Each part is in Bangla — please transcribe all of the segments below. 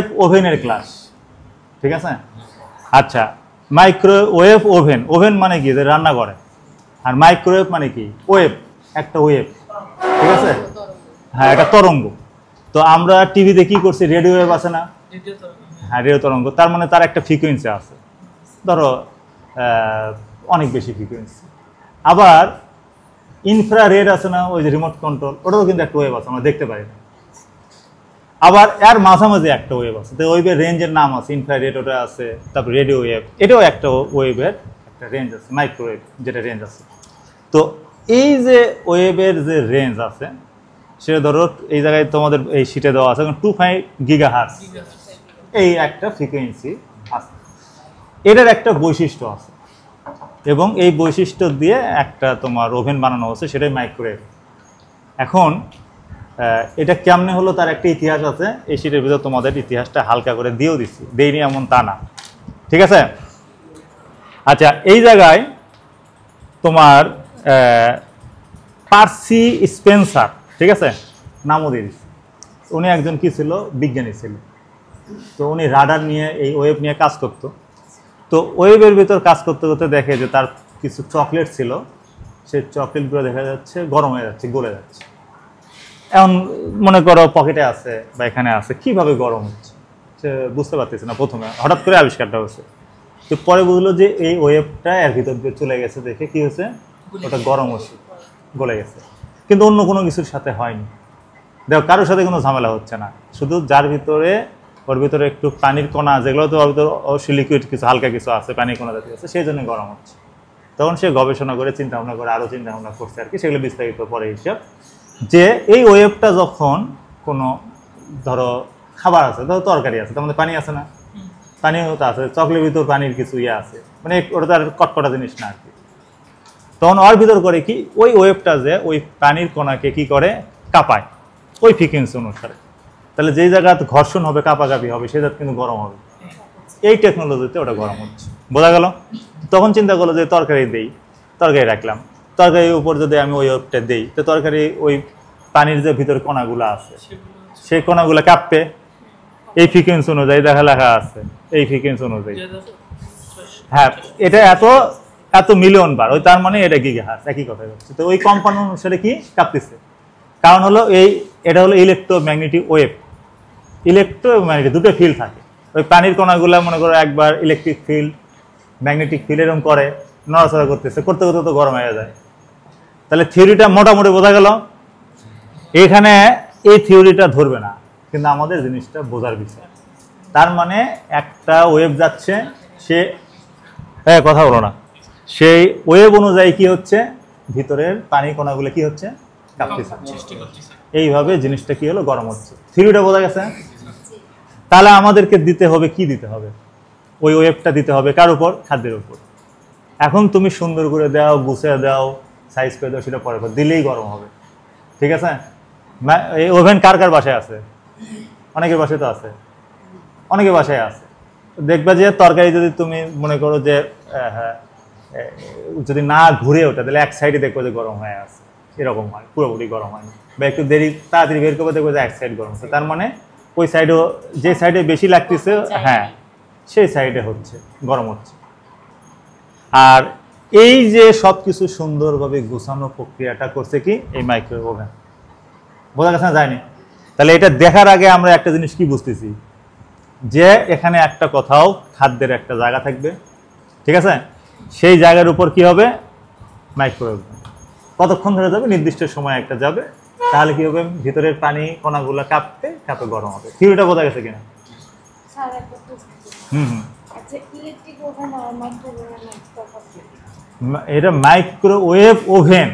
মাইক্রোওয়েভ ওভেনের ক্লাস, ঠিক আছে? আচ্ছা, মাইক্রোওয়েভ ওভেন, ওভেন মানে কি, যে রান্না করে, আর মাইক্রোওয়েভ মানে কি, ওয়েভ, একটা ওয়েভ, ঠিক আছে? হ্যাঁ, একটা তরঙ্গ। তো আমরা টিভিতে কি করছি, রেডিও ওয়েভ আছে না? হ্যাঁ, রেডিও তরঙ্গ, তার মানে তার একটা ফ্রিকোয়েন্সি আছে, ধরো অনেক বেশি ফ্রিকোয়েন্সি। আবার ইনফ্রারেড আছে না, ওই যে রিমোট কন্ট্রোল, ওটাও কিন্তু একটা ওয়েভ আছে, আমরা দেখতে পাই না। আবার এর মাঝামাঝি একটা ওয়েভ আছে, তো ওয়েভের রেঞ্জের নাম আছে, ইনফ্রারেড ওটা আছে, তারপর রেডিও ওয়েভ, এটাও একটা ওয়েভের একটা রেঞ্জ আছে, মাইক্রোওয়েভ যেটা রেঞ্জ আছে। তো এই যে ওয়েভের যে রেঞ্জ আছে, সেটা ধরো এই জায়গায় তোমাদের এই শিটে দেওয়া আছে 25 গিগাহার্টজ, এই একটা ফ্রিকোয়েন্সি আছে। এটার একটা বৈশিষ্ট্য আছে, এবং এই বৈশিষ্ট্য দিয়ে একটা তোমার ওভেন বানানো হচ্ছে, সেটাই মাইক্রোওয়েভ। এখন এটা কেমনে হলো, তার একটা ইতিহাস আছে, এই শিটের ভিতর তোমাদের ইতিহাসটা হালকা করে দিয়েও দিচ্ছি, দেইনি এমন তা না, ঠিক আছে? আচ্ছা, এই জায়গায় তোমার পার্সি স্পেন্সার, ঠিক আছে, নামও দিয়ে দিচ্ছি। উনি একজন কি ছিল, বিজ্ঞানী ছিল। তো উনি রাডার নিয়ে, এই ওয়েভ নিয়ে কাজ করতো। তো ওয়েভের ভিতর কাজ করতে করতে দেখে যে তার কিছু চকলেট ছিল, সেই চকলেটগুলো দেখা যাচ্ছে গরম হয়ে যাচ্ছে, গলে যাচ্ছে। এখন মনে করো পকেটে আছে বা এখানে আছে, কিভাবে গরম হচ্ছে সে বুঝতে পারতেছে না, প্রথমে হঠাৎ করে আবিষ্কারটা হচ্ছে। তো পরে বুঝলো যে এই ওয়েভটা এর ভিতর দিয়ে চলে গেছে, দেখে কি হয়েছে, ওটা গরম হচ্ছে, গলে গেছে। কিন্তু অন্য কোনো কিছুর সাথে হয়নি, দেখো কারোর সাথে কোনো ঝামেলা হচ্ছে না, শুধু যার ভিতরে, ওর ভিতরে একটু পানির কণা, যেগুলো তো ওর ভিতরে অবশ্যই লিকুইড কিছু, হালকা কিছু আছে, পানির কণা জাতীয় আছে, সেই জন্য গরম হচ্ছে। তখন সে গবেষণা করে, চিন্তা ভাবনা করে, আরও চিন্তা ভাবনা করছে আর কি, সেগুলো বিস্তারিত পরে হিসাব, যে এই ওয়েভটা যখন কোনো ধরো খাবার আছে, ধরো তরকারি আছে, তার মধ্যে পানি আছে না, পানিও তো আছে, চকলেটের ভিতর পানির কিছু ইয়ে আছে, মানে ওটা তো আর কটকটা জিনিস না আর কি। তখন ওর ভিতর করে কি, ওই ওয়েভটা যে ওই পানির কণাকে কি করে, কাঁপায় ওই ফ্রিকোয়েন্সি অনুসারে। তাহলে যেই জায়গাতে ঘর্ষণ হবে, কাঁপাকাঁপি হবে, সেই জায়গা কিন্তু গরম হবে। এই টেকনোলজিতে ওটা গরম হচ্ছে, বোঝা গেল? তখন চিন্তা করলো যে তরকারি দেই, তরকারি রাখলাম, তরকারির উপর যদি আমি ওই ওয়েভটা দেই, তো তরকারি ওই পানির যে ভিতরে কণাগুলো আছে, সেই কণাগুলো কাঁপবে এই ফ্রিকোয়েন্সি অনুযায়ী, দেখা লেখা আছে এই ফ্রিকোয়েন্সি অনুযায়ী। হ্যাঁ, এটা এত এত মিলিয়ন বার, ওই তার মানে এটা গিগাহার্টজ, একই কথা হচ্ছে। তো ওই কম্পাউন্ড অনুসারে কি কাঁপতেছে, কারণ হলো এটা হলো ইলেকট্রোম্যাগনেটিক ওয়েভ। ইলেকট্রো এবং ম্যাগনেটিক দুটো ফিল্ড থাকে। ওই পানির কণাগুলো মনে করো একবার ইলেকট্রিক ফিল্ড, ম্যাগনেটিক ফিল্ড এরকম করে, নড়াচড়া করতেছে, করতে করতে তো গরম হয়ে যায়। তাহলে থিওরিটা মোটামুটি বোঝা গেল। এখানে এই থিওরিটা ধরবে না, কিন্তু আমাদের জিনিসটা বোঝার বিষয়। তার মানে একটা ওয়েভ যাচ্ছে, সে কথা বলো না, সেই ওয়েভ অনুযায়ী কি হচ্ছে, ভিতরের পানির কণাগুলো কি হচ্ছে, কাঁপতেছে। এইভাবে জিনিসটা কি হলো, গরম হচ্ছে। থিওরিটা বোঝা গেছে? তাহলে আমাদেরকে দিতে হবে, কি দিতে হবে, ওই ওয়েভটা দিতে হবে কার উপর, খাদ্যের উপর। এখন তুমি সুন্দর করে দাও, গুছিয়ে দাও, সাইজ করে দাও, সেটা পরে দিলেই গরম হবে, ঠিক আছে? এই ওভেন কার কার বাসায় আছে? অনেকের বাসায় তো আছে, অনেকের বাসায় আছে। দেখবা যে তরকারি যদি তুমি মনে করো যে যদি না ঘুরে ওঠে, তাহলে এক সাইডে দেখবো যে গরম হয়ে আছে, এরকম হয়, পুরোপুরি গরম হয়নি, বা একটু দেরি তাড়াতাড়ি বের করবে, দেখবো যে এক সাইড গরম হচ্ছে। তার মানে ওই সাইডও, যে সাইডে বেশি লাগতেছে, হ্যাঁ, সেই সাইডে হচ্ছে গরম হচ্ছে। আর এই যে সব কিছু সুন্দরভাবে গোছানো প্রক্রিয়াটা করছে কি, এই মাইক্রোওয়েভ ওভেন। বোঝা গেছে না? যায়নি? তাহলে এটা দেখার আগে আমরা একটা জিনিস কি বুঝতেছি, যে এখানে একটা কোথাও খাদ্যের একটা জায়গা থাকবে, ঠিক আছে? সেই জায়গার উপর কি হবে, মাইক্রোওয়েভ। কতক্ষণ ধরে যাবে, নির্দিষ্ট সময় একটা যাবে, তাহলে কি হবে, ভিতরের পানি কণাগুলো কাঁপতে কাঁপে গরম হবে। থিওরিটা বোঝা গেছে কিনা? এটা মাইক্রোওয়েভ ওভেন,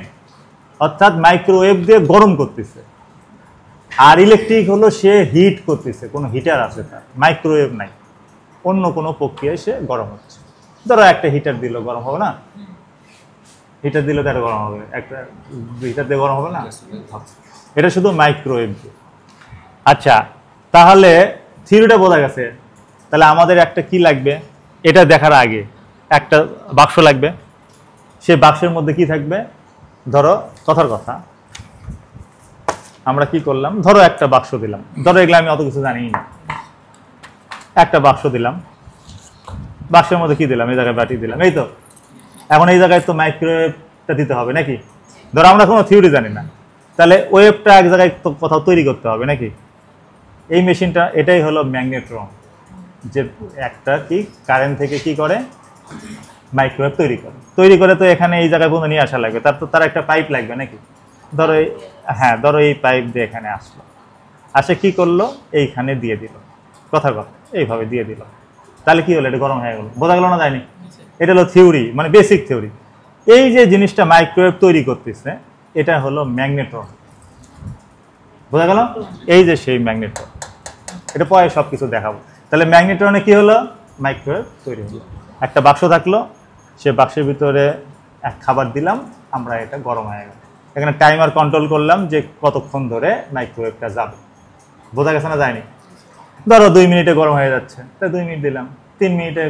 অর্থাৎ মাইক্রোওয়েভ দিয়ে গরম করতেছে। আর ইলেকট্রিক হলো সে হিট করতেছে, কোনো হিটার আছে তার, মাইক্রোওয়েভ নাই, অন্য কোনো প্রক্রিয়ায় সে গরম হচ্ছে। ধরো একটা হিটার দিল, গরম হবে না? হিটার দিলে তার গরম হবে, একটা হিটার দিয়ে গরম হবে না? এটা শুধু মাইক্রোওয়েভ। আচ্ছা, তাহলে থিওরিটা বোঝা গেছে। তাহলে আমাদের একটা কি লাগবে, এটা দেখার আগে একটা বাক্স লাগবে। সে বাক্সের মধ্যে কি থাকবে, ধরো কথার কথা, আমরা কি করলাম, ধরো একটা বাক্স দিলাম, ধরো এগুলো আমি অত কিছু জানি না, একটা বাক্স দিলাম, বাক্সের মধ্যে কি দিলাম, এই জায়গায় ব্যাটারি দিলাম, এই তো। এখন এই জায়গায় তো মাইক্রোওয়েভটা দিতে হবে নাকি? ধরো আমরা কোনো থিওরি জানি না, তাহলে ওয়েভটা এক জায়গায় তো কোথাও তৈরি করতে হবে নাকি? এই মেশিনটা এটাই হলো ম্যাগনেট্রন, যে একটা কি কারেন্ট থেকে কি করে মাইক্রোওয়েভ তৈরি করে তো এখানে এই জায়গায় পর্যন্ত নিয়ে আসা লাগবে, তার একটা পাইপ লাগবে নাকি? ধরো হ্যাঁ, ধরো এই পাইপ দিয়ে এখানে আসলো, আসে কি করলো, এইখানে দিয়ে দিল, কথা এইভাবে দিয়ে দিল, তাহলে কি হলো, এটা গরম হয়ে গেল। বোঝা গেল না? যায়নি? এটা হলো থিওরি, মানে বেসিক থিওরি। এই যে জিনিসটা মাইক্রোওয়েভ তৈরি করতেছে, এটা হলো ম্যাগনেট্রন। বোঝা গেল? এই যে সেই ম্যাগনেট্রন, এটা পরে সব কিছু দেখাবো। তাহলে ম্যাগনেট্রনে কি হলো, মাইক্রোওয়েভ তৈরি হলো। একটা বাক্স থাকলো, সে বাক্সের ভিতরে এক খাবার দিলাম, আমরা এটা গরম হয়ে গেল। এখানে টাইমার কন্ট্রোল করলাম যে কতক্ষণ ধরে মাইক্রোওয়েভটা যাবে। বোঝা গেছে না? যায়নি? ধরো 2 মিনিটে গরম হয়ে যাচ্ছে, তাই 2 মিনিট দিলাম। 3 মিনিটে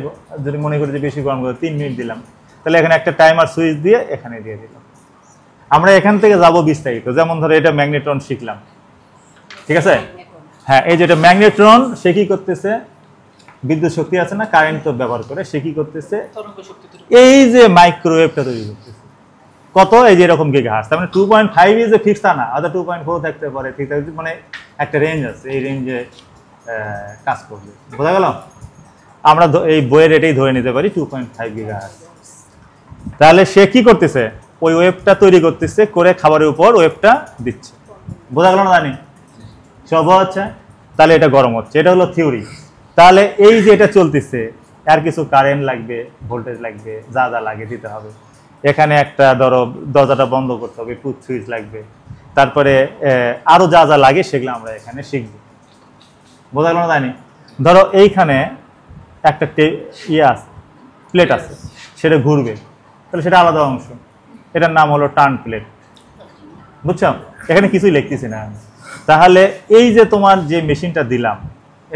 যদি মনে করি যে বেশি গরম করে 3 মিনিট দিলাম, তাহলে এখানে একটা টাইমার সুইচ দিয়ে এখানে দিয়ে দিলাম। আমরা এখান থেকে যাব বিস্তারিত, যেমন ধরো এটা ম্যাগনেট্রন শিখলাম, ঠিক আছে? হ্যাঁ, এই যেটা ম্যাগনেট্রন, সে কি করতেছে, বিদ্যুৎ শক্তি আছে না, কারেন্ট ব্যবহার করে সে কি করতেছে, এই যে মাইক্রোওয়েভটা তৈরি করতেছে। কত? এই যে এরকম গিগাহার্টজ, তার মানে 2.5 ইজ এ ফিক্স তা না, আদা 2.4 থাকতে পারে, ঠিক আছে, মানে একটা রেঞ্জ আছে, এই রেঞ্জে কাজ করবে। বোঝা গেল? আমরা এই বইয়ের এটাই ধরে নিতে পারি 2.5 গিগাহার্টজ। তাহলে সে কি করতেছে, ওই ওয়েভটা তৈরি করতেছে, করে খাবারের উপর ওয়েভটা দিচ্ছে। বোঝা গেল না? জানি সব হচ্ছে। তাহলে এটা গরম হচ্ছে, এটা হলো থিওরি। তাহলে এই যে এটা চলতেছে, আর কিছু কারেন্ট লাগবে, ভোল্টেজ লাগবে, যা যা লাগে দিতে হবে। এখানে একটা ধরো দরজাটা বন্ধ করতে হবে, পুশ সুইচ লাগবে, তারপরে আরো যা যা লাগে সেগুলো আমরা এখানে শিখব। বোঝা গেল না? জানি ধরো এইখানে একটা ইয়ে আছে, প্লেট আছে, সেটা ঘুরবে, তাহলে সেটা আলাদা অংশ, এটার নাম হলো টার্ন প্লেট। বুঝছো? এখানে কিছুই লিখতেছি না। তাহলে এই যে তোমার যে মেশিনটা দিলাম,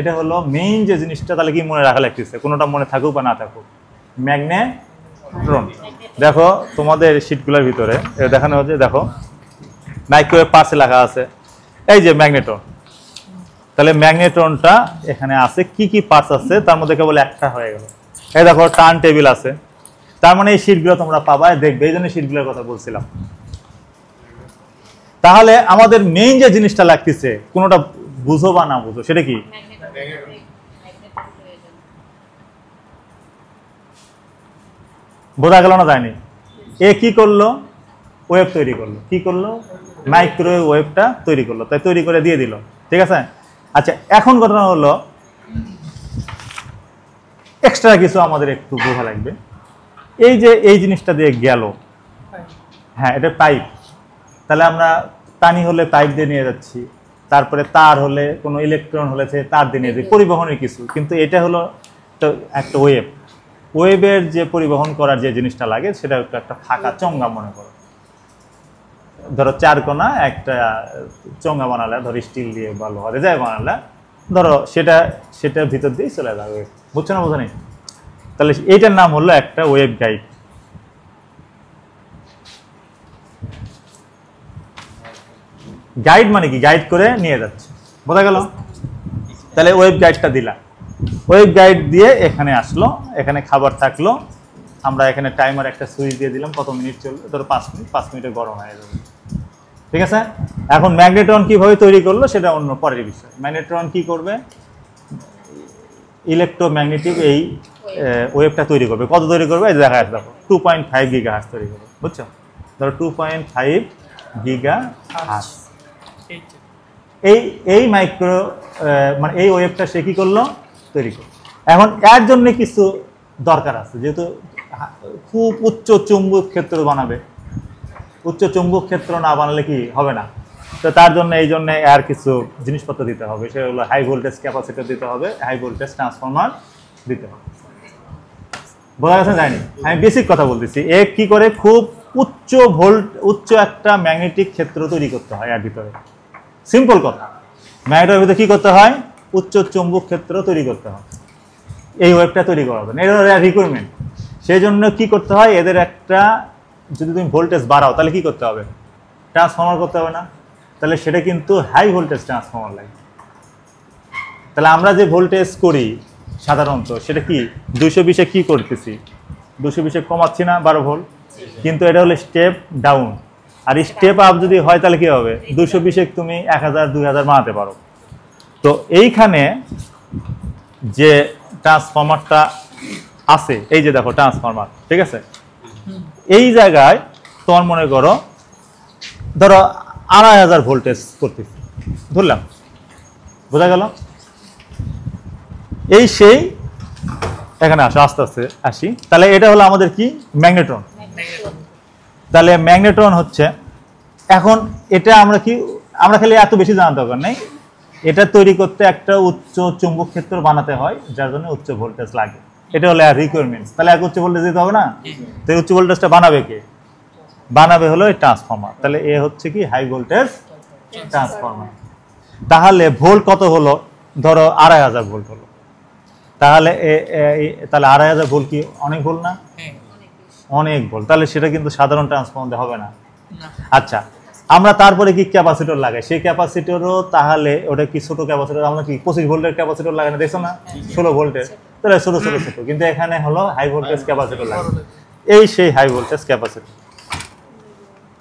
এটা হলো মেইন যে জিনিসটা, তাহলে কি মনে রাখা লাগতেছে, কোনোটা মনে থাকুক বা না থাকুক, ম্যাগনেট্রন। দেখো তোমাদের শিটগুলোর ভিতরে দেখানো হচ্ছে, দেখো মাইক্রোওয়েভ পার্টসে লেখা আছে, এই যে ম্যাগনেট্রন। তাহলে ম্যাগনেট্রনটা এখানে আছে, কি কি পার্টস আছে, তার মধ্যে কেবল একটা হয়ে গেল। এই দেখো টার্ন টেবিল আছে, তার মানে এই শিটগুলো তোমরা পাবা, দেখবে, এই জন্য শিটগুলোর কথা বলছিলাম। তাহলে আমাদের মেইন যে জিনিসটা লাগতেছে, কোনোটা বুঝো বা না বুঝো, সেটা কি? বোঝা গেল না? যায়নি? এ কি করলো, ওয়েভ তৈরি করলো। কি করলো? মাইক্রোওয়েভ ওয়েভটা তৈরি করলো, তাই তৈরি করে দিয়ে দিল, ঠিক আছে? আচ্ছা, এখন ঘটনা হলো এক্সট্রা কিছু আমাদের একটু বোঝা লাগবে। এই যে এই জিনিসটা দিয়ে গেল, হ্যাঁ, এটা পাইপ, তাহলে আমরা পানি হলে পাইপ দিয়ে নিয়ে যাচ্ছি, তারপরে তার হলে, কোনো ইলেকট্রন হলে তার দিয়ে নিয়ে যাচ্ছি, পরিবহনের কিছু। কিন্তু এটা হলো একটা ওয়েভ, ওয়েভের যে পরিবহন করার যে জিনিসটা লাগে, সেটা একটা ফাঁকা চঙ্গা মনে করো। ধরো 4 কোণা একটা চঙ্গা বানালে, ধরো স্টিল দিয়ে বা লোহা দিয়ে যাই বানালে, ধরো সেটার ভিতর দিয়েই চলে যাবে। বুঝছো না? বোঝা নেই? তাহলে এইটার নাম হলো একটা ওয়েভ গাইড। গাইড মানে কি? গাইড করে নিয়ে যাচ্ছে। বোঝা গেল? তাহলে ওয়েভ গাইডটা দিলাম, ওয়েভ গাইড দিয়ে এখানে আসলো, এখানে খাবার থাকলো, আমরা এখানে টাইমার একটা সুইচ দিয়ে দিলাম, কত মিনিট চলবে, ধরো 5 মিনিট, 5 মিনিটে গরম হয়ে যাবে, ঠিক আছে? এখন ম্যাগনেট্রন কিভাবে তৈরি করলো সেটা অন্য পরের বিষয়। ম্যাগনেট্রন কি করবে, ইলেকট্রোম্যাগনেটিক এই ওয়েভটা তৈরি করবে। কত তৈরি করবে? এই দেখা যাচ্ছে, দেখো 2.5 গিগাহার্টজ তৈরি করবে। বুঝছো? ধরো 2.5 গিগাহার্টজ। এই মাইক্রো মানে এই ওয়েভটা সে কি করলো, তৈরি করলো। এখন এর জন্য কিছু দরকার আছে, যেহেতু খুব উচ্চ চুম্বক ক্ষেত্র বানাবে, উচ্চ চুম্বক ক্ষেত্র না বানালে কি হবে না, তো তার জন্য এই জন্য আর কিছু জিনিসপত্র দিতে হবে, সেটা হলো হাই ভোল্টেজ ক্যাপাসিটর দিতে হবে, হাই ভোল্টেজ ট্রান্সফরমার দিতে হবে। বোঝা গেছে? যায়নি? আমি বেসিক কথা বলতেছি। এ কি করে, খুব উচ্চ একটা ম্যাগনেটিক ক্ষেত্র তৈরি করতে হয় এর ভিতরে। সিম্পল কথা, ম্যাগনেটের ভিতরে কি করতে হয়, উচ্চ চুম্বক ক্ষেত্র তৈরি করতে হয়, এই ওয়েভটা তৈরি করা হবে, এর রিকোয়ারমেন্ট। সেই জন্য কি করতে হয়, এদের একটা, যদি তুমি ভোল্টেজ বাড়াও তাহলে কি করতে হবে, ট্রান্সফরমার করতে হবে না? তাহলে সেটা কিন্তু হাই ভোল্টেজ ট্রান্সফরমার লাগে। তাহলে আমরা যে ভোল্টেজ করি, সাধারণত সেটা কি 220-এ কি করতেছি, 220-এ কমাচ্ছি না 12 ভোল্ট, কিন্তু এটা হলো স্টেপ ডাউন। আর স্টেপ আপ যদি হয় তাহলে কি হবে, 220-এ তুমি 1000 2000 বানাতে পারো। তো এইখানে যে ট্রান্সফরমারটা আছে, এই যে দেখো ট্রান্সফরমার, ঠিক আছে, এই জায়গায় তোমার মনে করো ধরো 2500 ভোল্টেজ করতেছি ধরলাম, বোঝা গেল? এই সেই এখানে আসো, আস্তে আস্তে আসি। তাহলে এটা হলো আমাদের কি ম্যাগনেট্রন। তাহলে ম্যাগনেট্রন হচ্ছে, এখন এটা আমরা কি, আমরা খালি এত বেশি জানার দরকার নেই, এটা তৈরি করতে একটা উচ্চ চুম্বক ক্ষেত্র বানাতে হয়, যার জন্য উচ্চ ভোল্টেজ লাগে। এটা হলো রিকোয়ারমেন্টস। তাহলে এক উচ্চ ভোল্টেজ দিতে হবে না? তো উচ্চ ভোল্টেজটা বানাবে কে? বানাবে হলো এই ট্রান্সফরমার। তাহলে এ হচ্ছে কি হাই ভোল্টেজ ট্রান্সফরমার। তাহলে ভোল্ট কত হলো, ধরো 2500 ভোল্ট হলো। তাহলে তাহলে 2500 ভোল্ট কি অনেক ভোল্ট না? অনেক ভোল্ট। তাহলে সেটা কিন্তু সাধারণ ট্রান্সফরমার হবে না। আচ্ছা, আমরা তারপরে কি ক্যাপাসিটর লাগাই, সেই ক্যাপাসিটরও তাহলে ওটা কি ছোট ক্যাপাসিটর, আমরা কি 25 ভোল্টের ক্যাপাসিটর লাগাই না, দেখছো না? 16 ভোল্টের, তাহলে ছোট ছোট ছোট, কিন্তু এখানে হলো হাই ভোল্টেজ ক্যাপাসিটর লাগে। এই সেই হাই ভোল্টেজ ক্যাপাসিটর,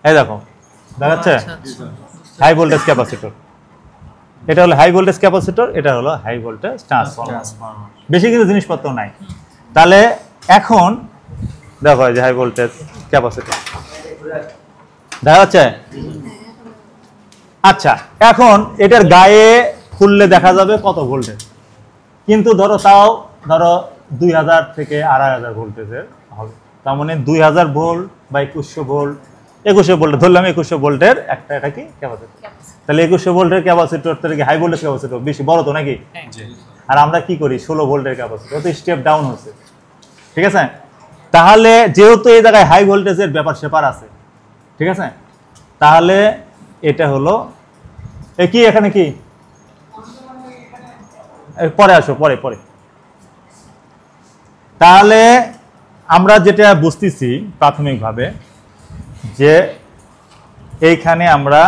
এই দেখো দেখাচ্ছে হাই ভোল্টেজ ক্যাপাসিটর। এটা হলো হাই ভোল্টেজ ক্যাপাসিটর, এটা হলো হাই ভোল্টেজ ট্রান্সফরমার। বেশি কিছু জিনিসপত্র নাই। তাহলে এখন দেখো এই যে হাই ভোল্টেজ ক্যাপাসিটর দেখা যাচ্ছে। আচ্ছা, এখন এটার গায়ে খুললে দেখা যাবে কত ভোল্টেজ, কিন্তু ধরো তাও ধরো 2000 থেকে 2500 ভোল্টেজের হবে। তার মানে 2000 ভোল্ট বা 2100 ভোল্ট, 2100 ভোল্ট ধরলাম, 2100 ভোল্টের একটা এটা কি ক্যাপাসিটর। তাহলে 2100 ভোল্টের ক্যাপাসিটর থেকে হাই ভোল্টেজ ক্যাপাসিটর বেশি বড় তো নাকি? আর আমরা কি করি 16 ভোল্টের ক্যাপাসিটর, তো স্টেপ ডাউন হচ্ছে, ঠিক আছে? তাহলে যেহেতু এই জায়গায় হাই ভোল্টেজের ব্যাপার সেপার আছে, ঠিক আছে, তাহলে এটা হলো কি, এখানে কি পরে আসো, পরে পরে। তাহলে আমরা যেটা বুঝতেছি প্রাথমিকভাবে যে এইখানে আমরা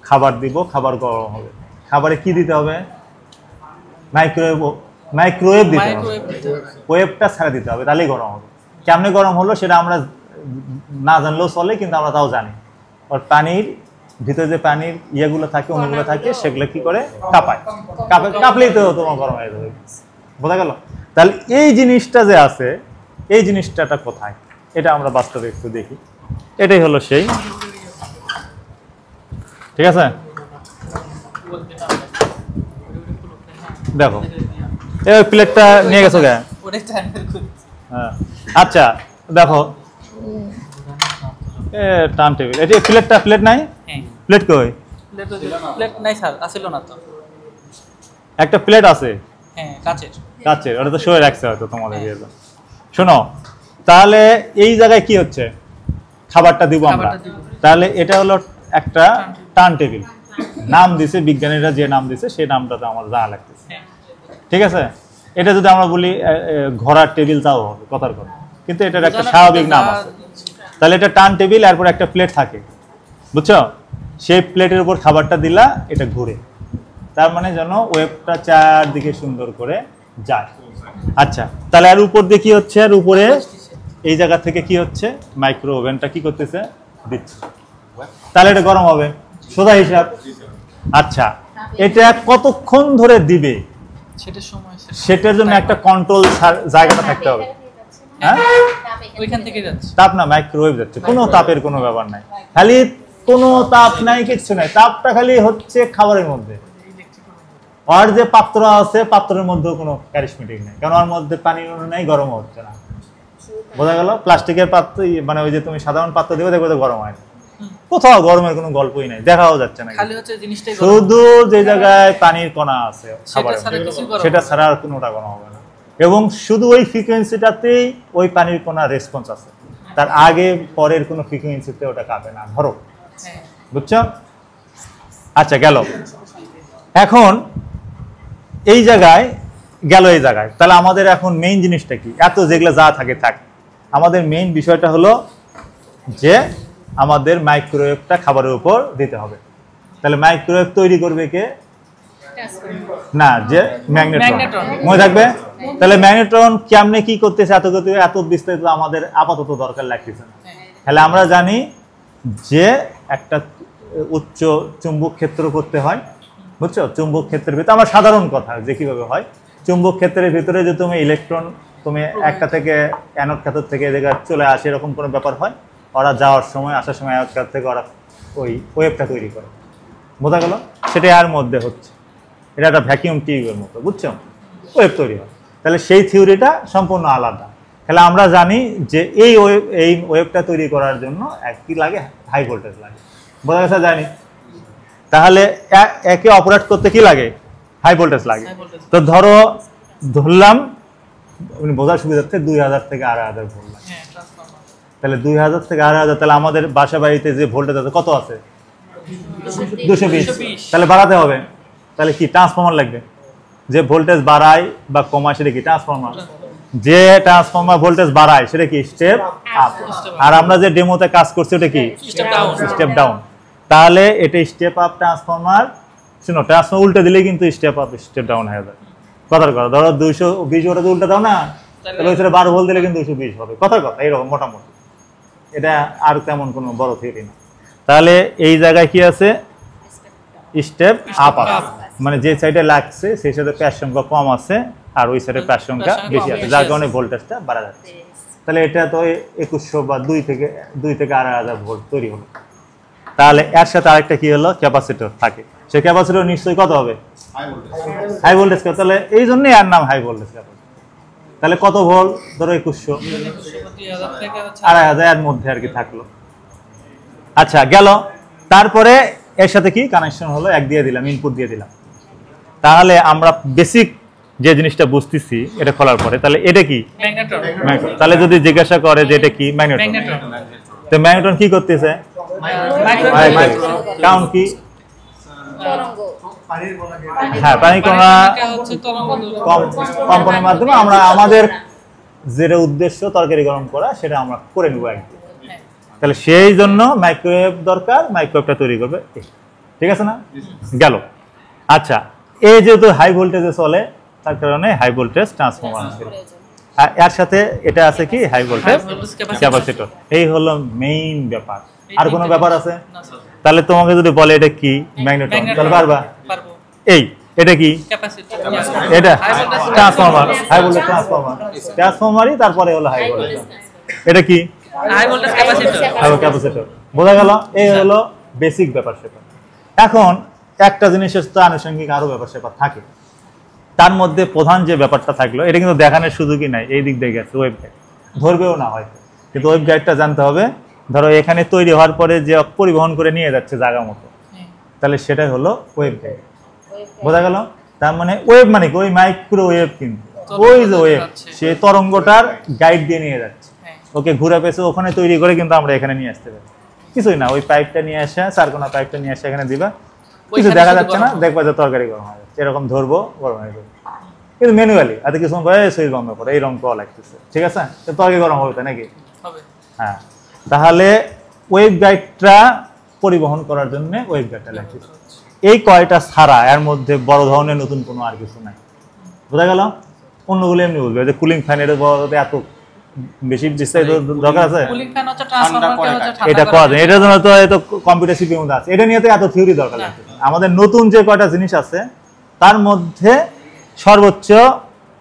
খাবার দিব, খাবার গরম হবে। খাবারে কি দিতে হবে? মাইক্রোওয়েভ দিতে হবে, ওয়েভটা ছেড়ে দিতে হবে, তাহলেই গরম হবে। কেমনে গরম হলো সেটা আমরা না জানলেও চলে, কিন্তু আমরা তাও জানি। আর পানির ভিতরে যে পানির ইয়েগুলো থাকে, অণুগুলো থাকে, সেগুলো কি করে কাঁপায়, কাঁপলেই তো তোমার গরম হয়ে যাবে, বোঝা গেল? তাহলে এই জিনিসটা যে আছে, এই জিনিসটা কোথায়, এটা আমরা বাস্তবে একটু দেখি। এটাই হলো সেই, ঠিক আছে? দেখো এই প্লেটটা নিয়ে গেছো কে? হ্যাঁ, আচ্ছা দেখো টার্ন টেবিল, এটা প্লেটটা, প্লেট নাই? প্লেট কই? প্লেট নাই স্যার, আসিল না তো। একটা প্লেট আছে, হ্যাঁ কাচের। কাচের, ওটা তো সরে রাখছে হয়তো তোমাদের দিয়ে। শোনো, তাহলে এই জায়গায় কি হচ্ছে, খাবারটা দিব আমরা। তাহলে এটা হলো একটা টার্ন টেবিল, নাম দিছে বিজ্ঞানীরা, যে নাম দিছে সেই নামটা তো আমার জানা লাগতেছে, ঠিক আছে? এটা যদি আমরা বলি ঘোড়ার টেবিল, তাও হবে, কথার কথা, কিন্তু এটার একটা স্বাভাবিক নাম আছে। তাহলে এটা টার্ন টেবিল, এরপর একটা প্লেট থাকে, বুঝছো? সেই প্লেটের উপর খাবারটা দিলা, এটা ঘুরে, তার মানে যেন ওয়েভটা চারদিকে সুন্দর করে যায়। আচ্ছা, তাহলে আর উপর দিয়ে কি হচ্ছে, আর উপরে এই জায়গা থেকে কি হচ্ছে, মাইক্রো ওভেনটা কি করতেছে, দিচ্ছে, তাহলে এটা গরম হবে, সোজা হিসাব। আচ্ছা, এটা কতক্ষণ ধরে দিবে সেটার জন্য একটা কন্ট্রোল জায়গাটা থাকতে হবে। হ্যাঁ, ওইখান থেকে যাচ্ছে তাপ, না মাইক্রোওয়েভ যাচ্ছে, কোনো তাপের কোনো ব্যাপার নাই, খালি কোনো তাপ নাই, কিছু নাই, তাপটা খালি হচ্ছে খাবারের মধ্যে। আর যে পাত্র আছে, পাত্রের মধ্যেও কোনো ক্যারিসমেটিক নেই, কারণ ওর মধ্যে পানি নাই, গরম হচ্ছে না, বোঝা গেল? প্লাস্টিকের পাত্র, মানে ওই যে তুমি সাধারণ পাত্র দেবে, দেখবে গরম হয় না, কোথাও গরমের কোনো গল্পই নাই, দেখাও যাচ্ছে না, শুধু যে জায়গায় পানির কণা আছে সেটা ছাড়া আর কোনোটা গরম হবে না। এবং শুধু ওই ফ্রিকোয়েন্সিটাতেই ওই পানির কণা রেসপন্স আছে, তার আগে পরের কোনো ফ্রিকোয়েন্সিতে ওটা কাঁপে না, ধরো, বুঝছো? আচ্ছা, গেল। এখন এই জায়গায় গেল, এই জায়গায় তাহলে আমাদের এখন মেইন জিনিসটা কি, এত যেগুলো যা থাকে থাক, আমাদের মেইন বিষয়টা হলো যে আমাদের মাইক্রোওয়েভটা খাবারের উপর দিতে হবে। তাহলে মাইক্রোওয়েভ তৈরি করবে কে? না, যে ম্যাগনেট্রন মনে থাকবে। তাহলে ম্যাগনেট্রন কেমনে কি করতেছে এত বিস্তারিত আমাদের আপাতত দরকার লাগতেছে না। তাহলে আমরা জানি যে একটা উচ্চ চুম্বক ক্ষেত্র করতে হয়, বুঝছো? চুম্বক ক্ষেত্রের ভিতরে আমার সাধারণ কথা যে কিভাবে হয়, চুম্বক ক্ষেত্রের ভিতরে যে তুমি ইলেকট্রন তুমি একটা থেকে অ্যানোড ক্যাথোড থেকে এ জায়গায় চলে আসে এরকম কোনো ব্যাপার হয়, ওরা যাওয়ার সময় আসার সময় অ্যানোড ক্যাথোড থেকে ওরা ওই ওয়েভটা তৈরি করে, বোঝা গেল? সেটা এর মধ্যে হচ্ছে, এটা একটা ভ্যাকিউম টিউবের মতো, বুঝছো? ওয়েভ তৈরি হয়। তাহলে সেই থিওরিটা সম্পূর্ণ আলাদা। তাহলে আমরা জানি যে এই ওয়েভটা তৈরি করার জন্য কি লাগে, হাই ভোল্টেজ লাগে, বোঝা গেছে? জানি। তাহলে একে অপারেট করতে কি লাগে, হাই ভোল্টেজ লাগে। তো ধরলাম বোঝার সুবিধার্থে 2000 থেকে 2500 ভোল্ট লাগে। তাহলে 2000 থেকে 2500, তাহলে আমাদের বাসা বাড়িতে যে ভোল্টেজ আছে কত আছে, 220। তাহলে বাড়াতে হবে, তাহলে কি ট্রান্সফরমার লাগবে, যে ভোল্টেজ বাড়ায় বা কমায় সেটা কি ট্রান্সফরমার, যে ট্রান্সফরমার ভোল্টেজ বাড়ায় সেটা কি স্টেপ আপ, আর আমরা যে ডেমোতে কাজ করছি ওটা কি স্টেপ ডাউন। তাহলে এটা স্টেপ আপ ট্রান্সফরমার। শুনো, ট্রান্সফরমার উল্টে দিলেই কিন্তু স্টেপ আপ স্টেপ ডাউন হয়ে যাবে। কথার কথা, ধরো 220 ওটা উল্টে দাও না, তাহলে ওই 12 ভোল্ট দিলে কিন্তু 220 হবে। কথার কথা এইরকম মোটামুটি, এটা আর তেমন কোনো বড় থিওরি না। তাহলে এই জায়গায় কি আছে, স্টেপ আপ আছে, মানে যে সাইডে লাগছে সেই সাইডে প্যাচ সংখ্যা কম আছে আর ওই সাইডে প্যাচ সংখ্যা বেশি আছে, যার কারণে ভোল্টেজটা বাড়া যাচ্ছে। তাহলে এটা তো 2100 বা 2 থেকে 2500 ভোল্ট তৈরি হলো। তাহলে এর সাথে আরেকটা কি হলো, ক্যাপাসিটর থাকে। সেই ক্যাপাসিটর নিশ্চয়ই কত হবে, হাই ভোল্টেজ। তাহলে এই জন্যই এর নাম হাই ভোল্টেজ ক্যাপাসিটর। তাহলে কত ভোল্ট, ধরো 2100, 2500 এর মধ্যে আর কি থাকলো। আচ্ছা গেল। তারপরে এর সাথে কি কানেকশন হলো, এক দিয়ে দিলাম, ইনপুট দিয়ে দিলাম। তাহলে আমরা বেসিক যে জিনিসটা বুঝতেছি এটা খোলার পরে, তাহলে এটা কি ম্যাগনেট্রন। তাহলে যদি জিজ্ঞাসা করে যে এটা কি ম্যাগনেট্রন, তো ম্যাগনেট্রন কি করতেছে, কারণ কি, হ্যাঁ পানি কণা কম্পনের মাধ্যমে আমরা আমাদের যেটা উদ্দেশ্য তরকারি গরম করা সেটা আমরা করে নেবো একদিন। তাহলে সেই জন্য মাইক্রোওয়েভ দরকার, মাইক্রোওয়েভটা তৈরি করবে, ঠিক আছে না? গেল। আচ্ছা, এই যেহেতু হাই ভোল্টেজে চলে তার কারণে হাই ভোল্টেজ ট্রান্সফরমার আছে, আর এর সাথে এটা আছে কি হাই ভোল্টেজ ক্যাপাসিটর। এই হলো মেইন ব্যাপার। আর কোনো ব্যাপার আছে? তাহলে তোমাকে যদি বলে এটা কি ম্যাগনেট্রন, তাহলে পারবা? এই এটা কি ক্যাপাসিটর, এটা ট্রান্সফরমার, হাই ভোল্টেজ ট্রান্সফরমার, ট্রান্সফরমারই তারপরে হলো হাই ভোল্টেজ। এটা কি হাই ভোল্টেজ ক্যাপাসিটর। বোঝা গেল? এই হলো বেসিক ব্যাপার স্যাপার। এখন একটা জিনিসের তো আনুষঙ্গিক আরো ব্যাপার স্যাপার থাকে, তার মধ্যে প্রধান যে ব্যাপারটা থাকলো, এটা কিন্তু দেখানোর সুযোগই নাই, এই দিক দিয়ে গেছে ওয়েব গাইড, ধরবেও না হয়তো, কিন্তু ওয়েব গাইডটা জানতে হবে। ধরো এখানে তৈরি হওয়ার পরে যে পরিবহন করে নিয়ে যাচ্ছে জায়গা মতো, তাহলে সেটাই হলো ওয়েব গাইড। বোঝা গেল? তার মানে ওয়েব মানে কি, ওই মাইক্রো ওয়েভ, কিন্তু ওই যে ওয়েভ সে তরঙ্গটার গাইড দিয়ে নিয়ে যাচ্ছে, ওকে ঘুরে পেছে ওখানে তৈরি করে কিন্তু আমরা এখানে নিয়ে আসতে পারি। কিছুই না, ওই পাইপটা নিয়ে আসে, চারকোনা পাইপটা নিয়ে আসে এখানে দিবা, কিছু দেখা যাচ্ছে না, দেখবা যে তরকারি গরম হয়ে যাচ্ছে, এরকম ধরবো গরম হয়ে যাবে। কিন্তু ম্যানুয়ালি এত কিছু সুইচ বন্ধ করে এই রং পাওয়া লাগতেছে, ঠিক আছে? তো তরকারি গরম হবে তো নাকি? হ্যাঁ। তাহলে ওয়েব গাইডটা পরিবহন করার জন্য ওয়েব গাইডটা লাগতেছে। এই কয়টা ছাড়া এর মধ্যে বড় ধরনের নতুন কোনো আর কিছু নাই। বোঝা গেল? অন্যগুলো এমনি বুঝবে যে কুলিং ফ্যান, এটা এত বেশি বিস্তারিত দরকার আছে, এটা করা যায়, এটার জন্য তো এত কম্পিউটার সিপিইউর মধ্যে আছে, এটা নিয়ে তো এত থিওরি দরকার লাগছে। আমাদের নতুন যে কয়টা জিনিস আছে তার মধ্যে সর্বোচ্চ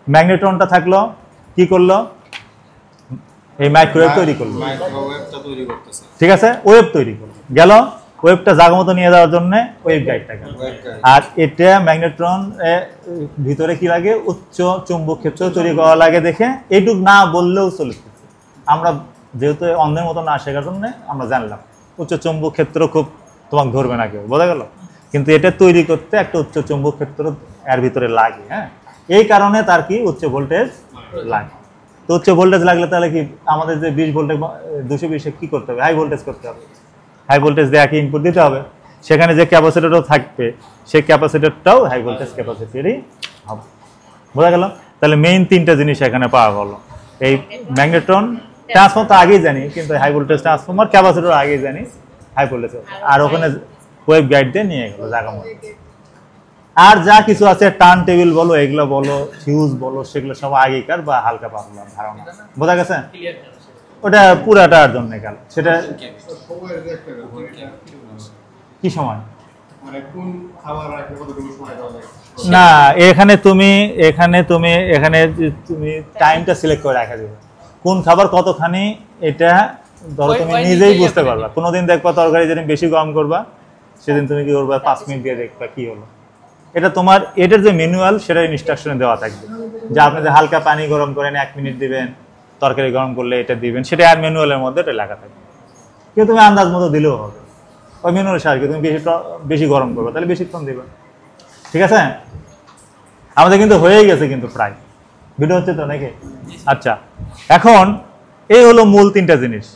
ম্যাগনেট্রনটা থাকলো, কি করলো, এই মাইক্রোওয়েভ তৈরি করলো, ঠিক আছে? ওয়েভ তৈরি করলো, গেল। ওয়েভটা জায়গা মতো নিয়ে যাওয়ার জন্য ওয়েভ গাইডটা গেল। আর এটা ম্যাগনেট্রন ভিতরে কি লাগে, উচ্চ চুম্বক ক্ষেত্র তৈরি করা লাগে দেখে এইটুক না বললেও চলছে। আমরা যেহেতু অন্ধের মতো না শেখার জন্য আমরা জানলাম উচ্চ চুম্বক ক্ষেত্র খুব তোমাকে ধরবে না কেউ, বোঝা গেল? কিন্তু এটা তৈরি করতে একটা উচ্চ চুম্বক ক্ষেত্র এর ভিতরে লাগে, হ্যাঁ, এই কারণে তার কি উচ্চ ভোল্টেজ লাগে। তো উচ্চ ভোল্টেজ লাগলে তাহলে কি আমাদের যে 20 ভোল্টে 220 কি করতে হবে, হাই ভোল্টেজ করতে হবে, হাই ভোল্টেজ দিয়ে একই ইনপুট দিতে হবে। সেখানে যে ক্যাপাসিটরও থাকবে সেই ক্যাপাসিটরটাও হাই ভোল্টেজ ক্যাপাসিটরই হবে, বোঝা গেল? তাহলে মেইন তিনটা জিনিস এখানে পাওয়া গেল। এই ম্যাগনেট্রন ট্রান্সফর্মার তো আগেই জানি, কিন্তু হাই ভোল্টেজ ট্রান্সফর্মার ক্যাপাসিটর আগেই জানি, হাই ভোল্টেজ, আর ওখানে ওয়েব গাইড দিয়ে নিয়ে গেল জায়গা মতো। আর যা কিছু আছে টার্ন টেবিল বলো, এগুলো বলো, ফিউজ বলো, সেগুলো সব আগেকার বা হালকা পাতলা ধারণা। বোঝা গেছে? ওটা পুরাটার জন্য গেল। সেটা কি সময় না, এখানে তুমি টাইমটা সিলেক্ট করে রাখা যাবে কোন খাবার কতখানি। এটা ধরো তুমি নিজেই বুঝতে পারবা। কোনোদিন দেখবা তরকারি যেদিন বেশি গরম করবা সেদিন তুমি কি করবা, 5 মিনিট দিয়ে দেখবা কি হলো। এটা তোমার এটার যে ম্যানুয়াল সেটা ইনস্ট্রাকশনে দেওয়া থাকবে যে আপনি যে হালকা পানি গরম করেন 1 মিনিট দিবেন, তরকারি গরম করলে এটা দিবেন, সেটা আর ম্যানুয়ালের মধ্যে এটা লেখা থাকবে। কিন্তু তুমি আন্দাজ মতো দিলেও হবে। ওই ম্যানুয়ালের সাহায্যে তুমি বেশি গরম করবে তাহলে বেশিক্ষণ দিবে। ঠিক আছে? আমাদের কিন্তু হয়েই গেছে কিন্তু প্রায়। ভিডিও হচ্ছে তো নাকি? আচ্ছা, এখন এই হলো মূল 3টা জিনিস।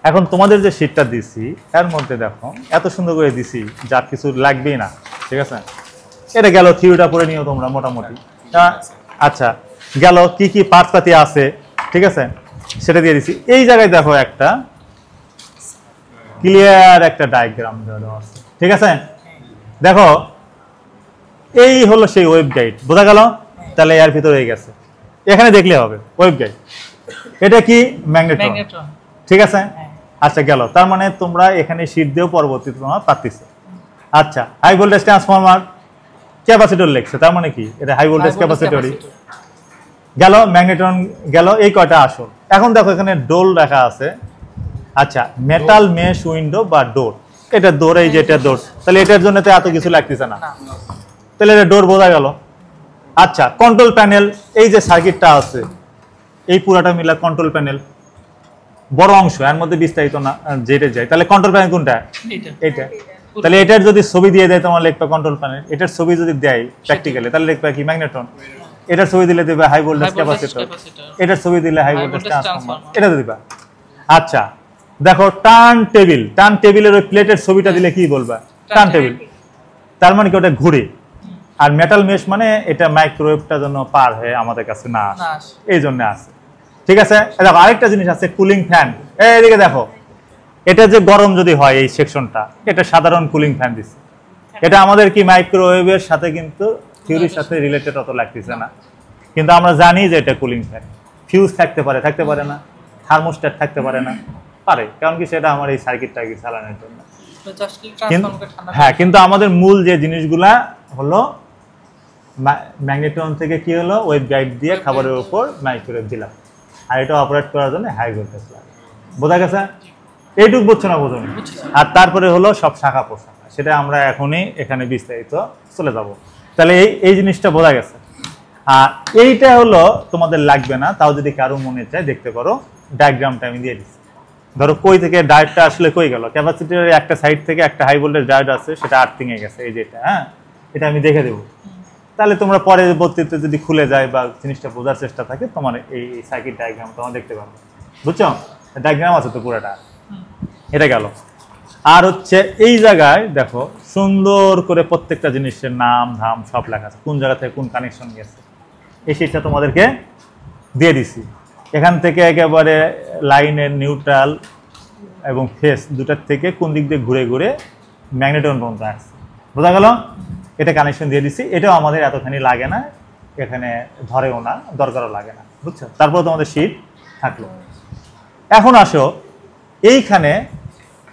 এখন তোমাদের যে শীটটা দিছি এর মধ্যে দেখো এত সুন্দর করে দিছি যার কিছু লাগবেই না। ঠিক আছে? এটা গেল, থিওরিটা পড়ে নিও তোমরা মোটামুটি। আচ্ছা, গেল কি কি পার্টসপাতি আছে, ঠিক আছে, সেটা দিয়ে দিছি। এই জায়গায় দেখো একটা ক্লিয়ার একটা ডায়াগ্রাম দেওয়া আছে। ঠিক আছে? দেখো এই হলো সেই ওয়েব গাইড। বোঝা গেল? তাহলে এর ভিতরে গেছে, এখানে দেখলে হবে ওয়েব গাইড। এটা কি ম্যাগনেট্রন। ঠিক আছে? আচ্ছা গেল, তার মানে তোমরা এখানে শীট দিয়েও পরবর্তীতে তোমরা পাচ্ছিস। আচ্ছা, হাই ভোল্টেজ ট্রান্সফরমার ক্যাপাসিটর লেখছে, তার মানে কি এটা হাই ভোল্টেজ ক্যাপাসিটরই গেল। ম্যাগনেট্রন গেল, এই কয়টা আসল। এখন দেখো এখানে ডোর লেখা আছে। আচ্ছা, মেটাল মেশ উইন্ডো বা ডোর, এটা ডোর, এই যে এটা ডোর, তাহলে এটার জন্য তো এত কিছু লাগতেছে না, তাহলে এটা ডোর বোঝা গেল। আচ্ছা, কন্ট্রোল প্যানেল, এই যে সার্কিটটা আছে এই পুরাটা মিলা কন্ট্রোল প্যানেল, বড় অংশ এর মধ্যে বিস্তারিত না যেটা যায়। তাহলে কন্ট্রোল প্যানেল কোনটা? এইটা। তাহলে এটার যদি ছবি দিয়ে দেয় তোমার লিখবা কন্ট্রোল প্যানেল। এটার ছবি যদি দেয় প্র্যাকটিক্যালি তাহলে লিখবা কি ম্যাগনেট্রন। এটার ছবি দিলে দেবে হাই ভোল্টেজ ক্যাপাসিটর। এটার ছবি দিলে হাই ভোল্টেজ ট্রান্সফরমার, এটা দিবা। আচ্ছা দেখো টার্ন টেবিল, টার্ন টেবিলের ওই প্লেটের ছবিটা দিলে কি বলবা? Turn table. তার মানে কি ওটা ঘুরে। আর মেটাল মেশ মানে এটা মাইক্রোওয়েভটা জন্য পার হয়ে আমাদের কাছে না আসে, এই জন্য আছে। ঠিক আছে? দেখো আরেকটা জিনিস আছে কুলিং ফ্যান। এইদিকে দেখো, এটা যে গরম যদি হয় এই সেকশনটা, এটা সাধারণ কুলিং ফ্যান দিচ্ছে। এটা আমাদের কি মাইক্রোওয়েভের সাথে কিন্তু থিওরির সাথে রিলেটেড অত লাগতেছে না, কিন্তু আমরা জানি যে এটা কুলিং ফ্যান। ফিউজ থাকতে পারে, থাকতে পারে না, থার্মোস্ট্যাট থাকতে পারে না, পারে, কারণ কি সেটা আমার এই সার্কিটটাকে চালানোর জন্য। হ্যাঁ, কিন্তু আমাদের মূল যে জিনিসগুলা হলো ম্যাগনেট্রন থেকে কি হলো ওয়েব গাইড দিয়ে খাবারের উপর মাইক্রোওয়েভ দিলাম, আর এটা অপারেট করার জন্য হাই ভোল্টেজ লাগে। বোঝা গেছে? এইটুকু বুঝছো না বোঝো? আর তারপরে হলো সব শাখা প্রশাখা, সেটা আমরা এখনই এখানে বিস্তারিত চলে যাব। তাহলে এই জিনিসটা বোঝা গেছে। আর এইটা হলো তোমাদের লাগবে না, তাও যদি কারো মনে চায় দেখতে পারো, ডায়াগ্রামটা আমি দিয়ে দিচ্ছি। ধরো কই থেকে ডায়োডটা আসলে কই গেল, ক্যাপাসিটরের একটা সাইড থেকে একটা হাই ভোল্টেজ ডায়োড আছে, সেটা আর্থিং এ গেছে, এই যেটা। হ্যাঁ, এটা আমি দেখে দেবো। তাহলে তোমরা পরবর্তীতে যদি খুলে যায় বা জিনিসটা বোঝার চেষ্টা থাকে, তোমার এই সার্কিট ডায়াগ্রাম তোমরা দেখতে পাবে। বুঝছো? ডায়াগ্রাম আছে তো পুরাটা। এটা গেল। আর হচ্ছে এই জায়গায় দেখো সুন্দর করে প্রত্যেকটা জিনিসের নাম ধাম সব লেখা আছে, কোন জায়গা থেকে কোন কানেকশন গেছে, এই শীটটা তোমাদেরকে দিয়ে দিছি। এখান থেকে একেবারে লাইনের নিউট্রাল এবং ফেস দুটার থেকে কোন দিক দিয়ে ঘুরে ঘুরে ম্যাগনেট্রন পর্যন্ত আসছে। বোঝা গেল? এটা কানেকশন দিয়ে দিচ্ছি। এটাও আমাদের এতখানি লাগে না, এখানে ধরেও না, দরকারও লাগে না। বুঝছো? তারপর তোমাদের শীট থাকলো। এখন আসো এইখানে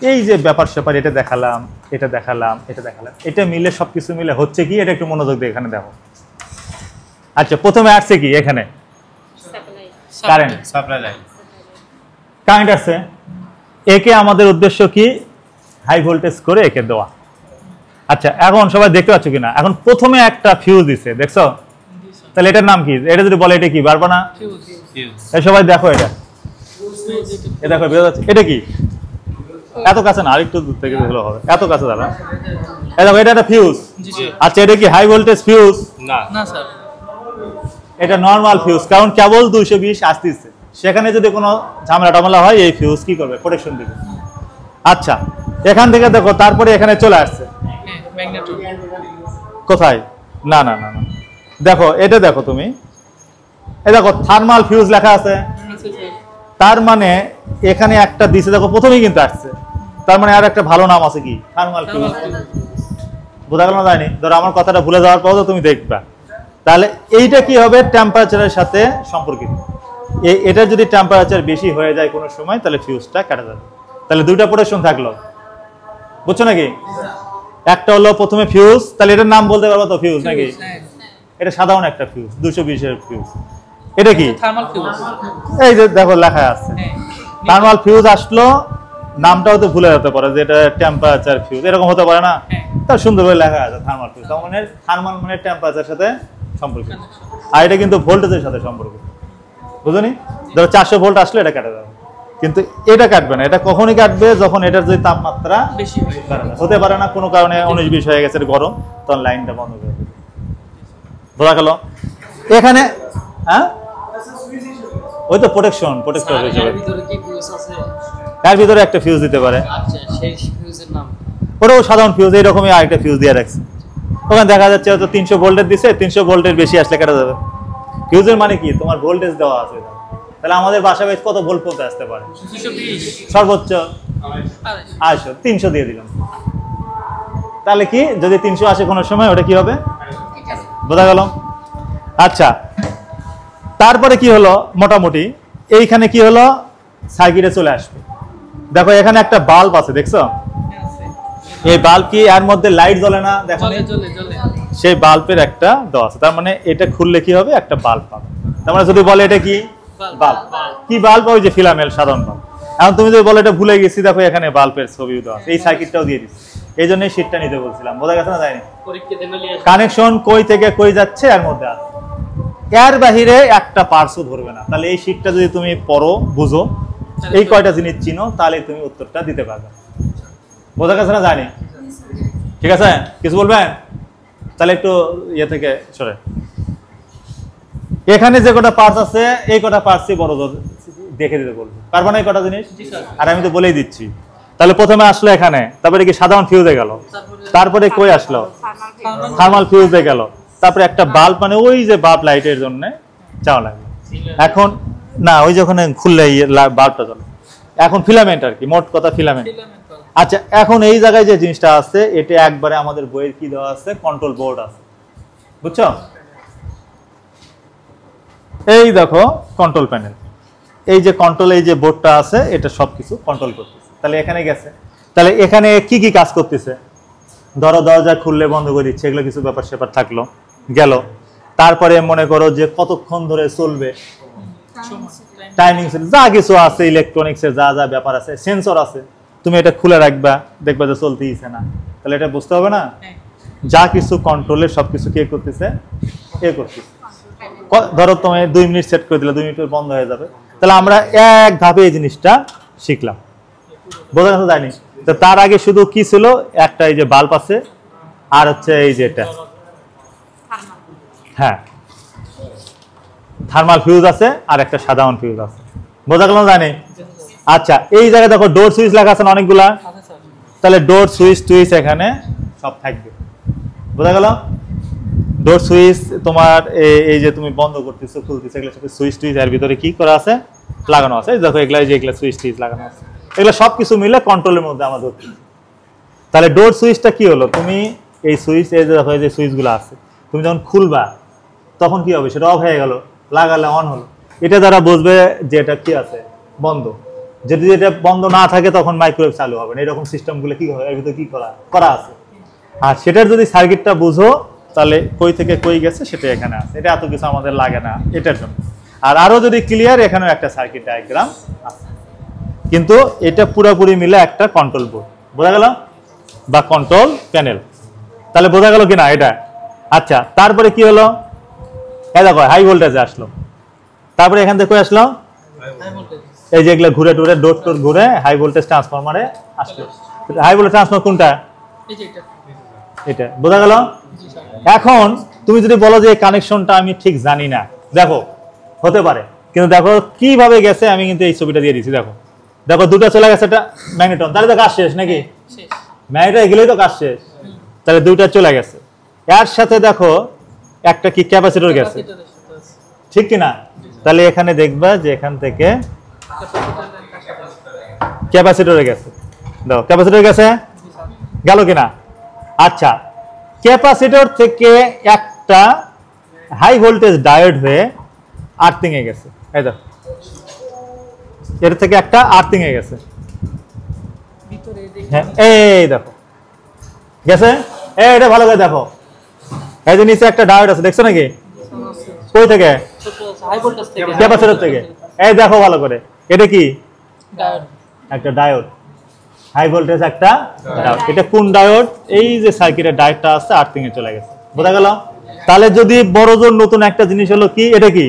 এই যে ব্যাপার স্যাপার, এটা দেখালাম, এটা দেখালাম, এটা দেখালাম, এটা মিলে সবকিছু মিলে হচ্ছে কি, এটা একটু মনোযোগ দিয়ে এখানে দেখো। আচ্ছা, প্রথমে আসছে কি, এখানে কারেন্ট, সাপ্লাই লাইন, কারেন্ট আসছে। একে আমাদের উদ্দেশ্য কি, হাই ভোল্টেজ করে একে দেওয়া। আচ্ছা, এখন সবাই দেখতে পাচ্ছ কিনা? এখন প্রথমে একটা ফিউজ দিছে, দেখছো? তাহলে এটার নাম কি? এটা যদি বলে এটা কি, পারবা না? সবাই দেখো, এটা দেখো, বোঝা যাচ্ছে এটা কি? এত কাছে না, আরেকটু দূর থেকে দেখলে হবে। এত কাছে দাঁড়া, দেখো এটা একটা ফিউজ। আচ্ছা, এটা কি হাই ভোল্টেজ ফিউজ? না স্যার, এটা নর্মাল ফিউজ, কারণ কেবল 220 আসতেছে। সেখানে যদি কোনো ঝামেলা টামেলা হয়, এই ফিউজ কি করবে? প্রোটেকশন দিবে। আচ্ছা, এখান থেকে দেখো, তারপরে এখানে চলে আসছে কোথায়? না না না না, দেখো এটা দেখো তুমি, এই দেখো থার্মাল ফিউজ লেখা আছে। তার মানে এখানে একটা দিছে, দেখো প্রথমেই কিন্তু আসছে, তার মানে আর একটা ভালো নাম আছে কি, থার্মাল ফিউজ। বোঝা গেল না যায়নি? ধরো আমার কথাটা ভুলে যাওয়ার পর তুমি দেখবা, তাহলে এইটা কি হবে টেম্পারেচারের সাথে সম্পর্কিত। এটা যদি টেম্পারেচার বেশি হয়ে যায় কোনো সময় তাহলে ফিউজটা কাটা যাবে। তাহলে দুইটা প্রোটেকশন থাকলো, বুঝছো নাকি? একটা হলো প্রথমে ফিউজ, তাহলে এটার নাম বলতে পারবো তো ফিউজ নাকি? এটা সাধারণ একটা ফিউজ, 220 এর ফিউজ। এটা কি? Thermal fuse. এই যে দেখো লেখা আছে থার্মাল ফিউজ আসলো, নামটাও তো ভুলে যেতে পারে যে এটা টেম্পারেচার ফিউজ, এরকম হতে পারে না? তার সুন্দরভাবে লেখা আছে থার্মাল ফিউজ। তার মানে থার্মাল মানে টেম্পারেচারের সাথে সম্পর্কিত, আর এটা কিন্তু ভোল্টেজের সাথে সম্পর্কিত, বুঝলি? ধরো 400 ভোল্ট আসলে এটা কাটা যাবে, কিন্তু এটা কাটবে না। এটা কখনই কাটবে যখন এটার যদি তাপমাত্রা বেশি হতে পারে না, কোনো কারণে 19-20 হয়ে গেছে গরম, তখন লাইনটা বন্ধ করে দেবে। বোঝা গেল? এখানে হ্যাঁ ওই তো প্রোটেকশন, প্রোটেক্টর হিসেবে এর ভিতরে কি ফিউজ আছে? এর ভিতরে একটা ফিউজ দিতে পারে। আচ্ছা, সেই ফিউজের নাম ওটাও সাধারণ ফিউজ, এইরকমই আরেকটা ফিউজ দিয়ে রাখছে। ওখানে দেখা যাচ্ছে হয়তো 300 ভোল্টের দিছে, 300 ভোল্টের বেশি আসলে কাটা যাবে। ফিউজের মানে কি? তোমার ভোল্টেজ দেওয়া আছে, তাহলে আমাদের বাসা বেশ কত ভোল্ট পর্যন্ত আসতে পারে? 220 সর্বোচ্চ 250, 300 দিয়ে দিলাম। তাহলে কি যদি 300 আসে কোনো সময়, ওটা কি হবে? বোঝা গেল? আচ্ছা, তারপরে কি হলো, মোটামুটি এইখানে কি হলো, সার্কিটে চলে আসবে। দেখো এখানে একটা বাল্ব আছে, দেখছো? এই বাল্ব কি এর মধ্যে লাইট জ্বলে না? দেখো সেই বাল্বের একটা দেওয়া আছে, তার মানে এটা খুললে কি হবে, একটা বাল্ব পাবে। তার মানে যদি বলে এটা কি বাল্ব, কি বাল্ব? ওই যে ফিলামেন্ট সাধারণ বাল্ব। এখন তুমি যদি বলো এটা ভুলে গেছি, দেখো এখানে বাল্বের ছবি দেওয়া আছে, এই সার্কিটটাও দিয়ে দিচ্ছি, এই জন্য শীটটা নিতে বলছিলাম। বোঝা গেছে না? যায়নি? কানেকশন কই থেকে কই যাচ্ছে এর মধ্যে আছে, এর বাহিরে একটা পার্টসও ধরবে না। তাহলে এই শীটটা যদি তুমি পড়ো, বুঝো, এই কয়টা জিনিস চিনো, তাহলে তুমি উত্তরটা দিতে পারবে। বোঝা গেছে না? জানি? ঠিক আছে, কিছু বলবেন? তাহলে একটু ইয়ে থেকে সরে, এখানে যে কটা পার্টস আছে এই কটা পার্টসই বড় দেখে দিতে বলবো, পারবো না এই কটা জিনিস? আর আমি তো বলেই দিচ্ছি। তাহলে প্রথমে আসলো এখানে, তারপরে কি সাধারণ ফিউজে গেল, তারপরে কই আসলো, থার্মাল ফিউজে গেল, তারপরে একটা বাল্ব, মানে ওই যে বাল্ব লাইটের জন্য যাওয়া লাগবে। এখন না, ওই যখন খুললে বাল্বটা জ্বলে, এখন ফিলামেন্ট আর কি, মোট কথা ফিলামেন্ট। আচ্ছা, এখন এই জায়গায় যে জিনিসটা আছে, এটা একবারে আমাদের বইয়ের কি দেওয়া আছে, কন্ট্রোল বোর্ড আছে, বুঝছো? এই দেখো কন্ট্রোল প্যানেল, এই যে কন্ট্রোল, এই যে বোর্ডটা আছে, এটা সবকিছু কন্ট্রোল করতেছে। তাহলে এখানে গেছে, তাহলে এখানে কি কি কাজ করতেছে? ধরো দরজা খুললে বন্ধ করে দিচ্ছে, এগুলো কিছু ব্যাপার স্যাপার থাকলো, গেল। তারপরে মনে করো যে কতক্ষণ ধরে চলবে, টাইমিং, যা কিছু আছে ইলেকট্রনিক্সের যা যা ব্যাপার আছে, সেন্সর আছে, তুমি এটা খুলে রাখবা, দেখবা যে চলতেইছে না, তাহলে এটা বুঝতে হবে না? যা কিছু কন্ট্রোলের সবকিছু কে করতেছে, এ করতেছে। ধরো তুমি 2 মিনিট সেট করে দিলে, 2 মিনিট বন্ধ হয়ে যাবে। তাহলে আমরা এক ধাপে এই জিনিসটা শিখলাম। বোঝা গেছে? যায়নি? তো তার আগে শুধু কি ছিল, একটা এই যে বাল্ব আছে, আর হচ্ছে এই যে এটা, হ্যাঁ থার্মাল ফিউজ আছে, আর একটা সাধারণ ফিউজ আছে। বোঝা গেল? জানি? আচ্ছা, এই জায়গায় দেখো ডোর সুইচ লেখা আছে অনেকগুলা, তাহলে ডোর সুইচ টুইচ এখানে সব থাকবে। বোঝা গেল? ডোর সুইচ তোমার এই যে তুমি বন্ধ করতেছো খুলতেছো, এগুলো সব সুইচ টুইচ এর ভিতরে কি করা আছে, লাগানো আছে। দেখো এগুলা, যে এগুলা সুইচ টুইচ লাগানো আছে, এগুলো সবকিছু মিলে কন্ট্রোলের মধ্যে আমরা ধরছি। তাহলে ডোর সুইচটা কি হলো, তুমি এই সুইচ, এই যে দেখো এই যে সুইচগুলো আছে, তুমি যখন খুলবা তখন কি হবে, সেটা অফ হয়ে গেল, লাগালে অন হলো। এটা দ্বারা বুঝবে যে এটা কি আছে, বন্ধ। যদি এটা বন্ধ না থাকে তখন মাইক্রোওয়েভ চালু হবে না। এরকম সিস্টেমগুলো কি হবে, এর ভিতরে কি করা আছে। আর সেটার যদি সার্কিটটা বুঝো, তাহলে কই থেকে কই গেছে সেটা এখানে আছে। এটা এত কিছু আমাদের লাগে না এটার জন্য। আর আরো যদি ক্লিয়ার, এখানেও একটা সার্কিট ডায়াগ্রাম আছে, কিন্তু এটা পুরোপুরি মিলে একটা কন্ট্রোল বোর্ড। বোঝা গেল? বা কন্ট্রোল প্যানেল। তাহলে বোঝা গেল কিনা এটা? আচ্ছা, তারপরে কি হলো, এই দেখো হাই ভোল্টেজে আসলো, তারপরে এখান থেকে কই আসলো, এই যে এগুলো ঘুরে টুরে ডোর টোর ঘুরে হাই ভোল্টেজ ট্রান্সফরমারে আসলো। হাই ভোল্টেজ ট্রান্সফরমার কোনটা? এটা। বোঝা গেল? এখন তুমি যদি বলো যে কানেকশনটা আমি ঠিক জানি না, দেখো হতে পারে, কিন্তু দেখো কিভাবে গেছে, আমি কিন্তু এই ছবিটা দিয়ে দিচ্ছি। দেখো দেখো দুটো চলে গেছে, এটা ম্যাগনেটন, তাহলে তো কাজ শেষ নাকি? ম্যাগনেটন এগুলোই তো কাজ শেষ। তাহলে দুইটা চলে গেছে, এর সাথে দেখো একটা কি ক্যাপাসিটর গেছে, ঠিক কিনা? তাহলে এখানে দেখবা যে এখান থেকে ক্যাপাসিটরে গেছে, দেখো ক্যাপাসিটর গেছে, গেল কিনা? আচ্ছা, ক্যাপাসিটর থেকে একটা হাই ভোল্টেজ ডায়োড হয়ে আর্থিং এ গেছে, এই দেখো এর থেকে একটা আর্থিং এ গেছে, ভিতরে হ্যাঁ এই দেখো গেছে, এটা ভালো করে দেখো, এই যে নিচে একটা ডায়োড আছে দেখছো নাকি, কই থেকে, হাই ভোল্টেজ থেকে, ক্যাপাসিটর থেকে, এই দেখো ভালো করে, এটা কি ডায়োড, একটা ডায়োড, হাই ভোল্টেজ একটা ডায়োড, এটা কোন ডায়োড, এই যে সার্কিটের ডায়োডটা আছে আর্থিং এ চলে গেছে, বোঝা গেল। তাহলে যদি বড় জোর নতুন একটা জিনিস হলো কি, এটা কি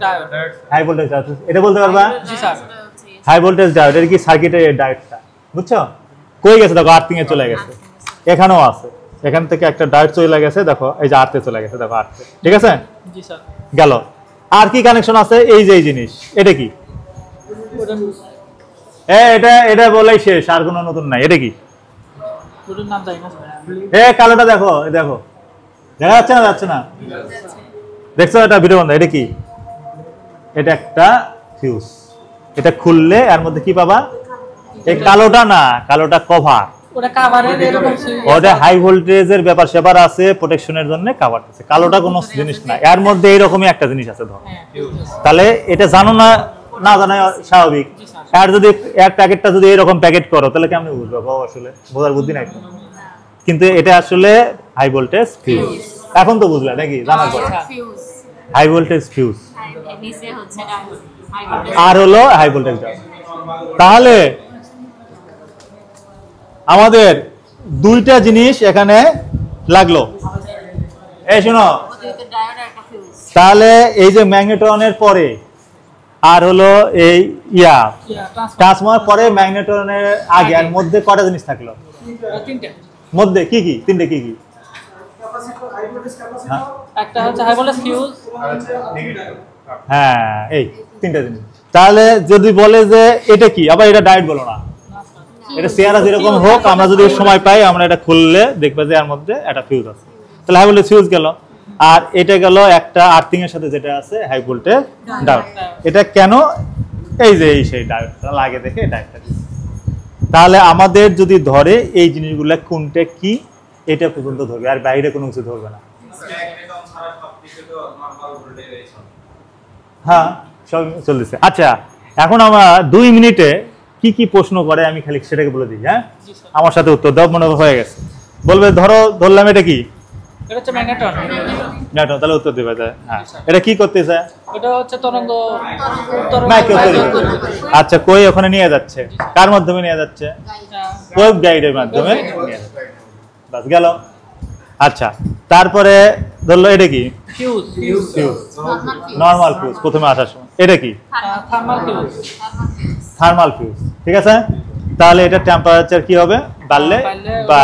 ডায়োড, হাই ভোল্টেজ ডায়োড, এটা বলতে পারবা, জি স্যার, হাই ভোল্টেজ ডায়োড, এটা কি সার্কিটের ডায়োডটা, বুঝছো, কই গেছে দেখো আর্থিং এ চলে গেছে, এখানেও আছে, এখান থেকে একটা ডায়োড চলে গেছে দেখো, এই যে আর্থে চলে গেছে দেখো আর্থে, ঠিক আছে জি স্যার, গেল। আর কি কানেকশন আছে, এই যে এই জিনিস, এটা কি, এটা এটা বলেই শেষ, আর কোনো নতুন নাই, এটা কি, ওটার নাম জানি না স্যার, কালোটা দেখো, দেখো দেখা যাচ্ছে না, যাচ্ছে না, দেখছো এটা ভিডিও বন্ধ, এটা কি, এটা একটা ফিউজ, এটা খুললে এর মধ্যে কি পাবা, এই কালোটা না, কালোটা কভার, ওটা কভারের এরকম ওটা হাই ভোল্টেজের ব্যাপার সেবার আছে, প্রোটেকশনের জন্য কভার আছে, কালোটা কোনো জিনিস না, এর মধ্যে এইরকমই একটা জিনিস আছে ধর, তাহলে এটা জানো না, না জানা স্বাভাবিক, আর যদি এক প্যাকেটটা যদি এরকম প্যাকেট করো তাহলে কেমন বুঝবো, বাবা আসলে বোঝার বুদ্ধি নাই তো। কিন্তু এটা আসলে হাই ভোল্টেজ ফিউজ, এখন তো বুঝলা নাকি, জানার পরে ফিউজ হাই ভোল্টেজ ফিউজ নিচে হচ্ছে হাই ভোল্টেজ আর হলো হাই ভোল্টেজ ডায়োড। তাহলে আমাদের দুইটা জিনিস এখানে লাগলো, এই শোনো, দুইটা ডায়োড আর একটা ফিউজ তাহলে এই যে ম্যাগনেট্রনের পরে আর হলো এই ট্রান্সফরমার পরে ম্যাগনেট্রনের আগে আর মধ্যে কটা জিনিস থাকলো, তিনটে, মধ্যে কি কি, তিনটে কি কি, হ্যাঁ? একটা হচ্ছে হাই ভোল্টেজ ফিউজ, হ্যাঁ এই তিনটা জিনিস। তাহলে যদি বলে যে এটা কি, আবার এটা ডায়োড বলো না, এটা চেহারা যেরকম হোক, আমরা যদি সময় পাই আমরা এটা খুললে দেখবে যে এর মধ্যে একটা ফিউজ আছে, তাহলে হাই ভোল্টেজ ফিউজ গেল। আর এটা গেল একটা আর্থিং এর সাথে যেটা আছে হাই ভোল্টেজ ডায়োড, এটা কেন, এই যে এই সেই ডায়োডটা লাগে দেখে ডায়োডটা দিচ্ছে। তাহলে আমাদের যদি ধরে এই জিনিসগুলো কোনটা কি, এটা পর্যন্ত ধরবে, আর বাইরে কোনো কিছু ধরবে না। হ্যাঁ সব চলতেছে। আচ্ছা এখন আমরা 2 মিনিটে কি কি প্রশ্ন করে আমি খালি সেটাকে বলে দিই, হ্যাঁ আমার সাথে উত্তর দাও, মনে হয়ে গেছে, বলবে ধরো ধরলাম এটা কি, এটা হচ্ছে ম্যাগনেটন, ম্যাগনেটন, তাহলে উত্তর দিবে, হ্যাঁ এটা কি করতেছে, এটা হচ্ছে তরঙ্গ, না কেউ তৈরি করছে। আচ্ছা কই ওখানে নিয়ে যাচ্ছে, কার মাধ্যমে নিয়ে যাচ্ছে, ওয়েব গাইডের মাধ্যমে নিয়ে যাচ্ছে, বাস গেল। আচ্ছা তারপরে ধরলো এটা কি, ফিউজ, ফিউজ, নরমাল ফিউজ প্রথমে আসার সময়, এটা কি থার্মাল ফিউজ, থার্মাল ফিউজ, ঠিক আছে। তাহলে এটা টেম্পারেচার কি হবে, বাড়লে বা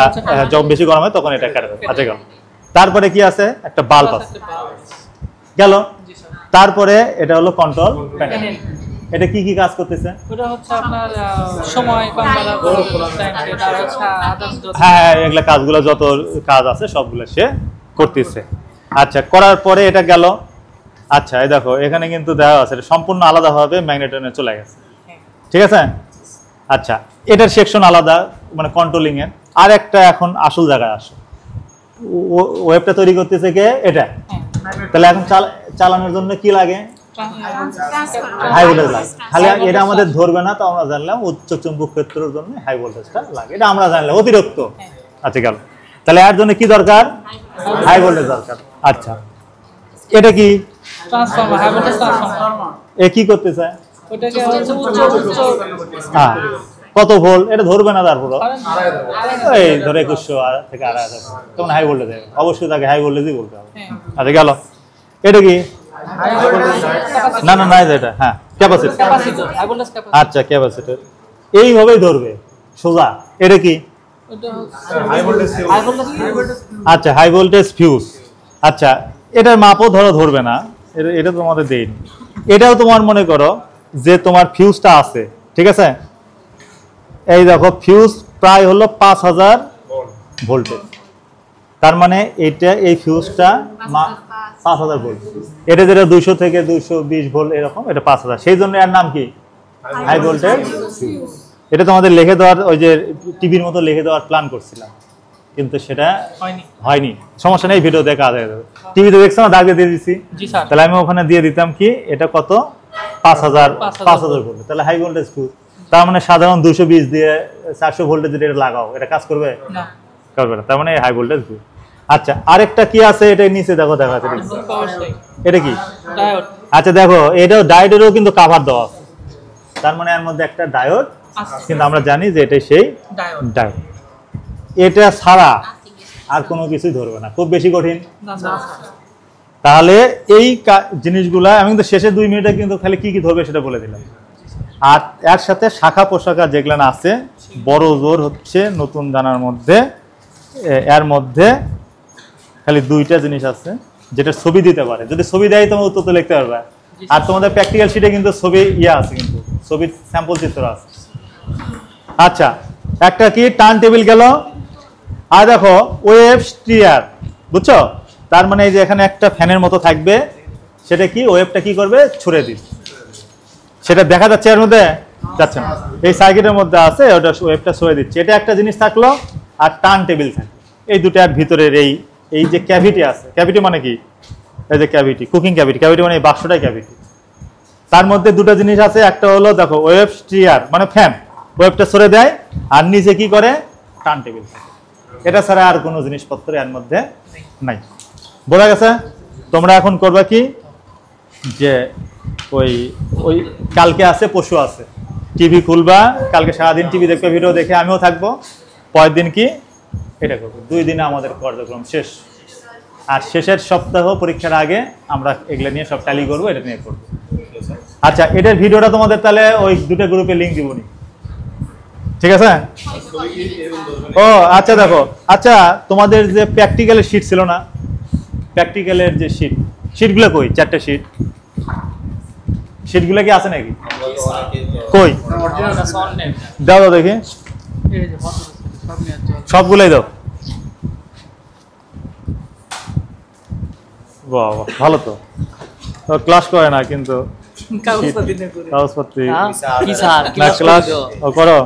যখন বেশি গরম হয় তখন এটা কেটে দেবে, আচ্ছা গেল। তারপরে কি আছে, একটা বাল্ব আছে, গেল। তারপরে এটা হলো কন্ট্রোল প্যানেল, এটা কি কি কাজ করতেছে, ওটা হচ্ছে আপনার সময় কম বেলা টাইম সেট, আর হচ্ছে আদার্স যত, হ্যাঁ এগুলা কাজগুলো যত কাজ আছে সবগুলো সে করতেছে। আচ্ছা করার পরে এটা গেল। আচ্ছা এই দেখো এখানে কিন্তু দেওয়া আছে, এটা সম্পূর্ণ আলাদাভাবে ম্যাগনেটনে চলে গেছে, ঠিক আছে। আচ্ছা এটার সেকশন আলাদা, মানে কন্ট্রোলিং এর। আর একটা এখন আসল জায়গায় আসো, ওয়েবটা তৈরি করতেছে কে, এটা। তাহলে এখন চালানোর জন্য কি লাগে, হাই ভোল্টেজ লাগে। খালি এটা আমাদের ধরবে না, তো আমরা জানলাম উচ্চ চুম্বক ক্ষেত্রের জন্য হাই ভোল্টেজটা লাগে, এটা আমরা জানলাম অতিরিক্ত। আচ্ছা গেল। তাহলে এর জন্য কি দরকার, হাই ভোল্টেজ দরকার। আচ্ছা এটা কি, ট্রান্সফরমার, হাই ভোল্টেজ ট্রান্সফরমার, এ কি করতেছে, ওটাকে হচ্ছে উচ্চ হ্যাঁ কত ভোল্ট, এটা ধরবে না, তারপর এই ধরে 2100 থেকে 2500 তখন হাই ভোল্টেজ হবে, অবশ্যই তাকে হাই ভোল্টেজই বলতে হবে। আচ্ছা গেল। এটা কি, না না নাই এটা, হ্যাঁ capacitor, capacitor, high voltage capacitor, আচ্ছা ক্যাপাসিটর এইভাবেই ধরবে সোজা। এটা কি, ওটা হচ্ছে হাই ভোল্টেজ ফিউজ, আচ্ছা হাই ভোল্টেজ ফিউজ। আচ্ছা এটার মাপও ধরবে না, এটা তোমাদের দেয়নি। এটাও তোমার মনে করো যে তোমার ফিউজটা আছে, ঠিক আছে। এই দেখো ফিউজ প্রায় হলো 5000 ভোল্টেজ, তার মানে এইটা এই ফিউজটা 5000 ভোল্ট। এটা যেটা 200 থেকে 220 ভোল্ট এরকম, এটা 5000, সেই জন্য এর নাম কি হাই ভোল্টেজ ফিউজ। এটা তোমাদের লিখে দেওয়ার, ওই যে টিভির মতো লিখে দেওয়ার প্ল্যান করছিলাম, কিন্তু সেটা হয়নি। হয়নি, সমস্যা নেই, ভিডিও দেখা হয়ে যাবে। টিভিতে দেখছো না, দাগে দিয়ে দিচ্ছি। জি স্যার। তাহলে আমি ওখানে দিয়ে দিতাম কি এটা কত 5000 ভোল্ট, তাহলে হাই ভোল্টেজ ফিউজ। তার মানে সাধারণ 220 দিয়ে 400 ভোল্টেজ যদি এটা লাগাও, এটা কাজ করবে না। করবে না, তার মানে হাই ভোল্টেজ ফিউজ। আচ্ছা, আরেকটা কি আছে এটা নিচে দেখো, দেখা যাচ্ছে অবশ্যই এটা কি? ডায়োড আচ্ছা দেখো, এটাও ডায়োডেরও কিন্তু কাভার দেওয়া আছে, তার মানে এর মধ্যে একটা ডায়োড আছে। কিন্তু আমরা জানি যে এটাই সেই ডায়োড ডায়োড। এটা ছাড়া আর কোনো কিছুই ধরবে না, খুব বেশি কঠিন। না স্যার। তাহলে এই জিনিসগুলা আমি কিন্তু শেষে 2 মিনিটে কিন্তু খালি কি কি ধরবে সেটা বলে দিলাম। আর এর সাথে শাখা পোশাকা যেগুলো আছে, বড় জোর হচ্ছে নতুন দানার মধ্যে, এর মধ্যে খালি 2টা জিনিস আছে যেটা ছবি দিতে পারে। যদি ছবি দেয় তোমার উত্তর তো লিখতে পারবে। আর তোমাদের প্র্যাকটিক্যাল শিটে কিন্তু ছবি আছে, কিন্তু ছবির স্যাম্পল চিত্র আছে। আচ্ছা, একটা কি টার্ন টেবিল গেল, আর দেখো ওয়েভ স্টিয়ার, বুঝছো? তার মানে এই যে এখানে একটা ফ্যানের মতো থাকবে, সেটা কি ওয়েভটা কি করবে, ছুড়ে দিবে। সেটা দেখা যাচ্ছে এর মধ্যে, যাচ্ছে না, এই সার্কিটের মধ্যে আছে, ওটা ওয়েভটা ছুড়ে দিচ্ছে। এটা একটা জিনিস থাকলো, আর টার্ন টেবিল থাকে। এই দুটার ভিতরের এই যে ক্যাভিটি আছে, ক্যাভিটি মানে কি, এই যে ক্যাভিটি, কুকিং ক্যাভিটি, ক্যাভিটি মানে এই বাক্সটাই ক্যাভিটি। তার মধ্যে 2টা জিনিস আছে, একটা হলো দেখো ওয়েভ স্টিয়ার মানে ফ্যান, ওয়েভটা ছড়ে দেয়, আর নিচে কি করে, টার্ন টেবিল। এটা ছাড়া আর কোনো জিনিসপত্র এর মধ্যে নাই। বোঝা গেছে? তোমরা এখন করবা কি, যে ওই কালকে আছে পশু আছে, টিভি খুলবা, কালকে সারাদিন টিভি দেখবে, ভিডিও দেখে আমিও থাকবো। পরের দিন কি এটা করবো, 2 দিনে আমাদের কার্যক্রম শেষ। আর শেষের সপ্তাহ পরীক্ষার আগে আমরা এগুলো নিয়ে সব ট্যালি করবো, এটা নিয়ে করবো। আচ্ছা, এটার ভিডিওটা তোমাদের তাহলে ওই 2টা গ্রুপে লিঙ্ক দিবনি, ঠিক আছে? ও আচ্ছা দেখো, আচ্ছা তোমাদের যে প্র্যাকটিক্যালের শিট ছিল না, প্র্যাকটিক্যালের যে শিটগুলো কই, 4টে শিটগুলো কি আছে নাকি? কই দাও দাও দেখি, এই যে ফটো সব নিয়ে চল। সবগুলোই দাও। বাহ বাহ, ভালো তো, ক্লাস করে না কিন্তু কাগজপত্র দিয়ে করে। কাগজপত্র কি স্যার না, ক্লাস ও করো।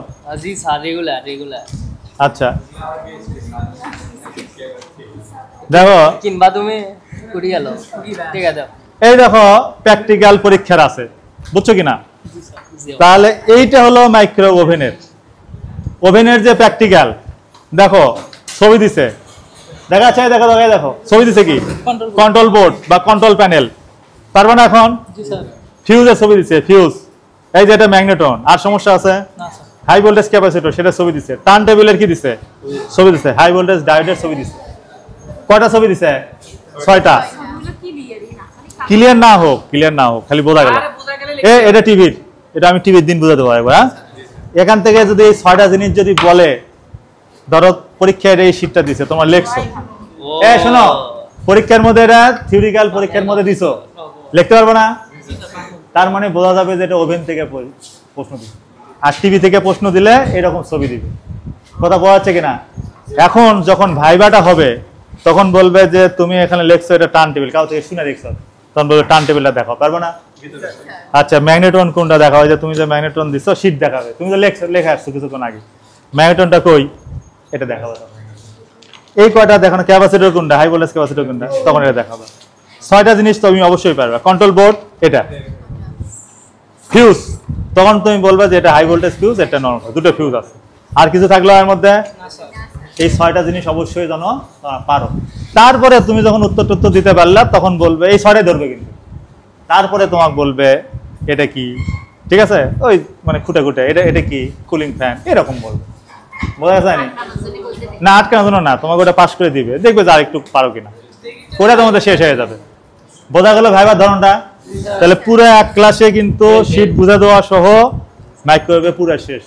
জি স্যার রেগুলার আচ্ছা দেখো, কিনবা তুমি কুড়ি গেল ঠিক আছে। এই দেখো প্র্যাকটিক্যাল পরীক্ষার আছে, বুঝছো কিনা? তাহলে এইটা হলো মাইক্রো ওভেনের যে প্র্যাকটিক্যাল, দেখো ছবি দিছে, দেখা যাচ্ছে, দেখো দেখো দেখো ছবি দিছে কি, কন্ট্রোল বোর্ড বা কন্ট্রোল প্যানেল। পারবে না এখন? জি স্যার। ফিউজের ছবি দিছে, ফিউজ, এই যে এটা ম্যাগনেটন। আর সমস্যা আছে, না স্যার। হাই ভোল্টেজ ক্যাপাসিটর, সেটা ছবি দিছে। টার্ন টেবিলের কি দিছে, ছবি দিছে। হাই ভোল্টেজ ডায়োডের ছবি দিছে। কয়টা ছবি দিছে? 6টা। ক্লিয়ার না হোক খালি বোঝা গেল। এটা টিভির, এটা আমি টিভির দিন বুঝাতে পারবো। হ্যাঁ, এখান থেকে যদি এই 6টা জিনিস যদি বলে, ধরো পরীক্ষায় এই শীটটা দিছে, তোমার লেখছো, শোনো পরীক্ষার মধ্যে এটা থিওরিক্যাল পরীক্ষার মধ্যে দিছো, লিখতে পারবো না, তার মানে বোঝা যাবে যে এটা ওভেন থেকে প্রশ্ন দিচ্ছে। আর টিভি থেকে প্রশ্ন দিলে এরকম ছবি দিবে। কথা বোঝা যাচ্ছে কিনা? এখন যখন ভাইবাটা হবে তখন বলবে যে তুমি এখানে লেখছো এটা টার্ন টেবিল, কাউ থেকে শুনে দেখছো, তখন বলবে টার্ন টেবিলটা দেখাও, পারবো না? আচ্ছা, ম্যাগনেটন কোনটা দেখাও, যে তুমি যে ম্যাগনেটন দিছো শীট দেখাবে, তুমি তো লেখা আসছো কিছুক্ষণ আগে, ম্যাগনেটনটা কই, এটা দেখাবো। এই কয়টা দেখানো, ক্যাপাসিটর কোনটা, হাই ভোল্টেজ ক্যাপাসিটর কোনটা, তখন এটা দেখাবো। 6টা জিনিস তুমি অবশ্যই পারবে। কন্ট্রোল বোর্ড, এটা ফিউজ, তখন তুমি বলবে যে এটা হাই ভোল্টেজ ফিউজ, এটা নরমাল, 2টো ফিউজ আছে। আর কিছু থাকলো এর মধ্যে? এই 6টা জিনিস অবশ্যই যেন পারো। তারপরে তুমি যখন উত্তর দিতে পারলা তখন বলবে, এই 6টাই ধরবে কিন্তু, তারপরে তোমাকে বলবে এটা কি, ঠিক আছে? ওই মানে খুঁটে এটা কি, কুলিং ফ্যান, এরকম বলবে। বোঝা যায়নি? না, আটকানোর জন্য না, তোমাকে ওটা পাস করে দিবে, দেখবে যে আর একটু পারো কিনা, ওটা তোমাদের শেষ হয়ে যাবে। বোঝা গেল ভাইবার ধরনটা? তাহলে পুরো এক ক্লাসে কিন্তু শীট বুঝা দেওয়া সহ মাইক্রোওয়েভে পুরো শেষ।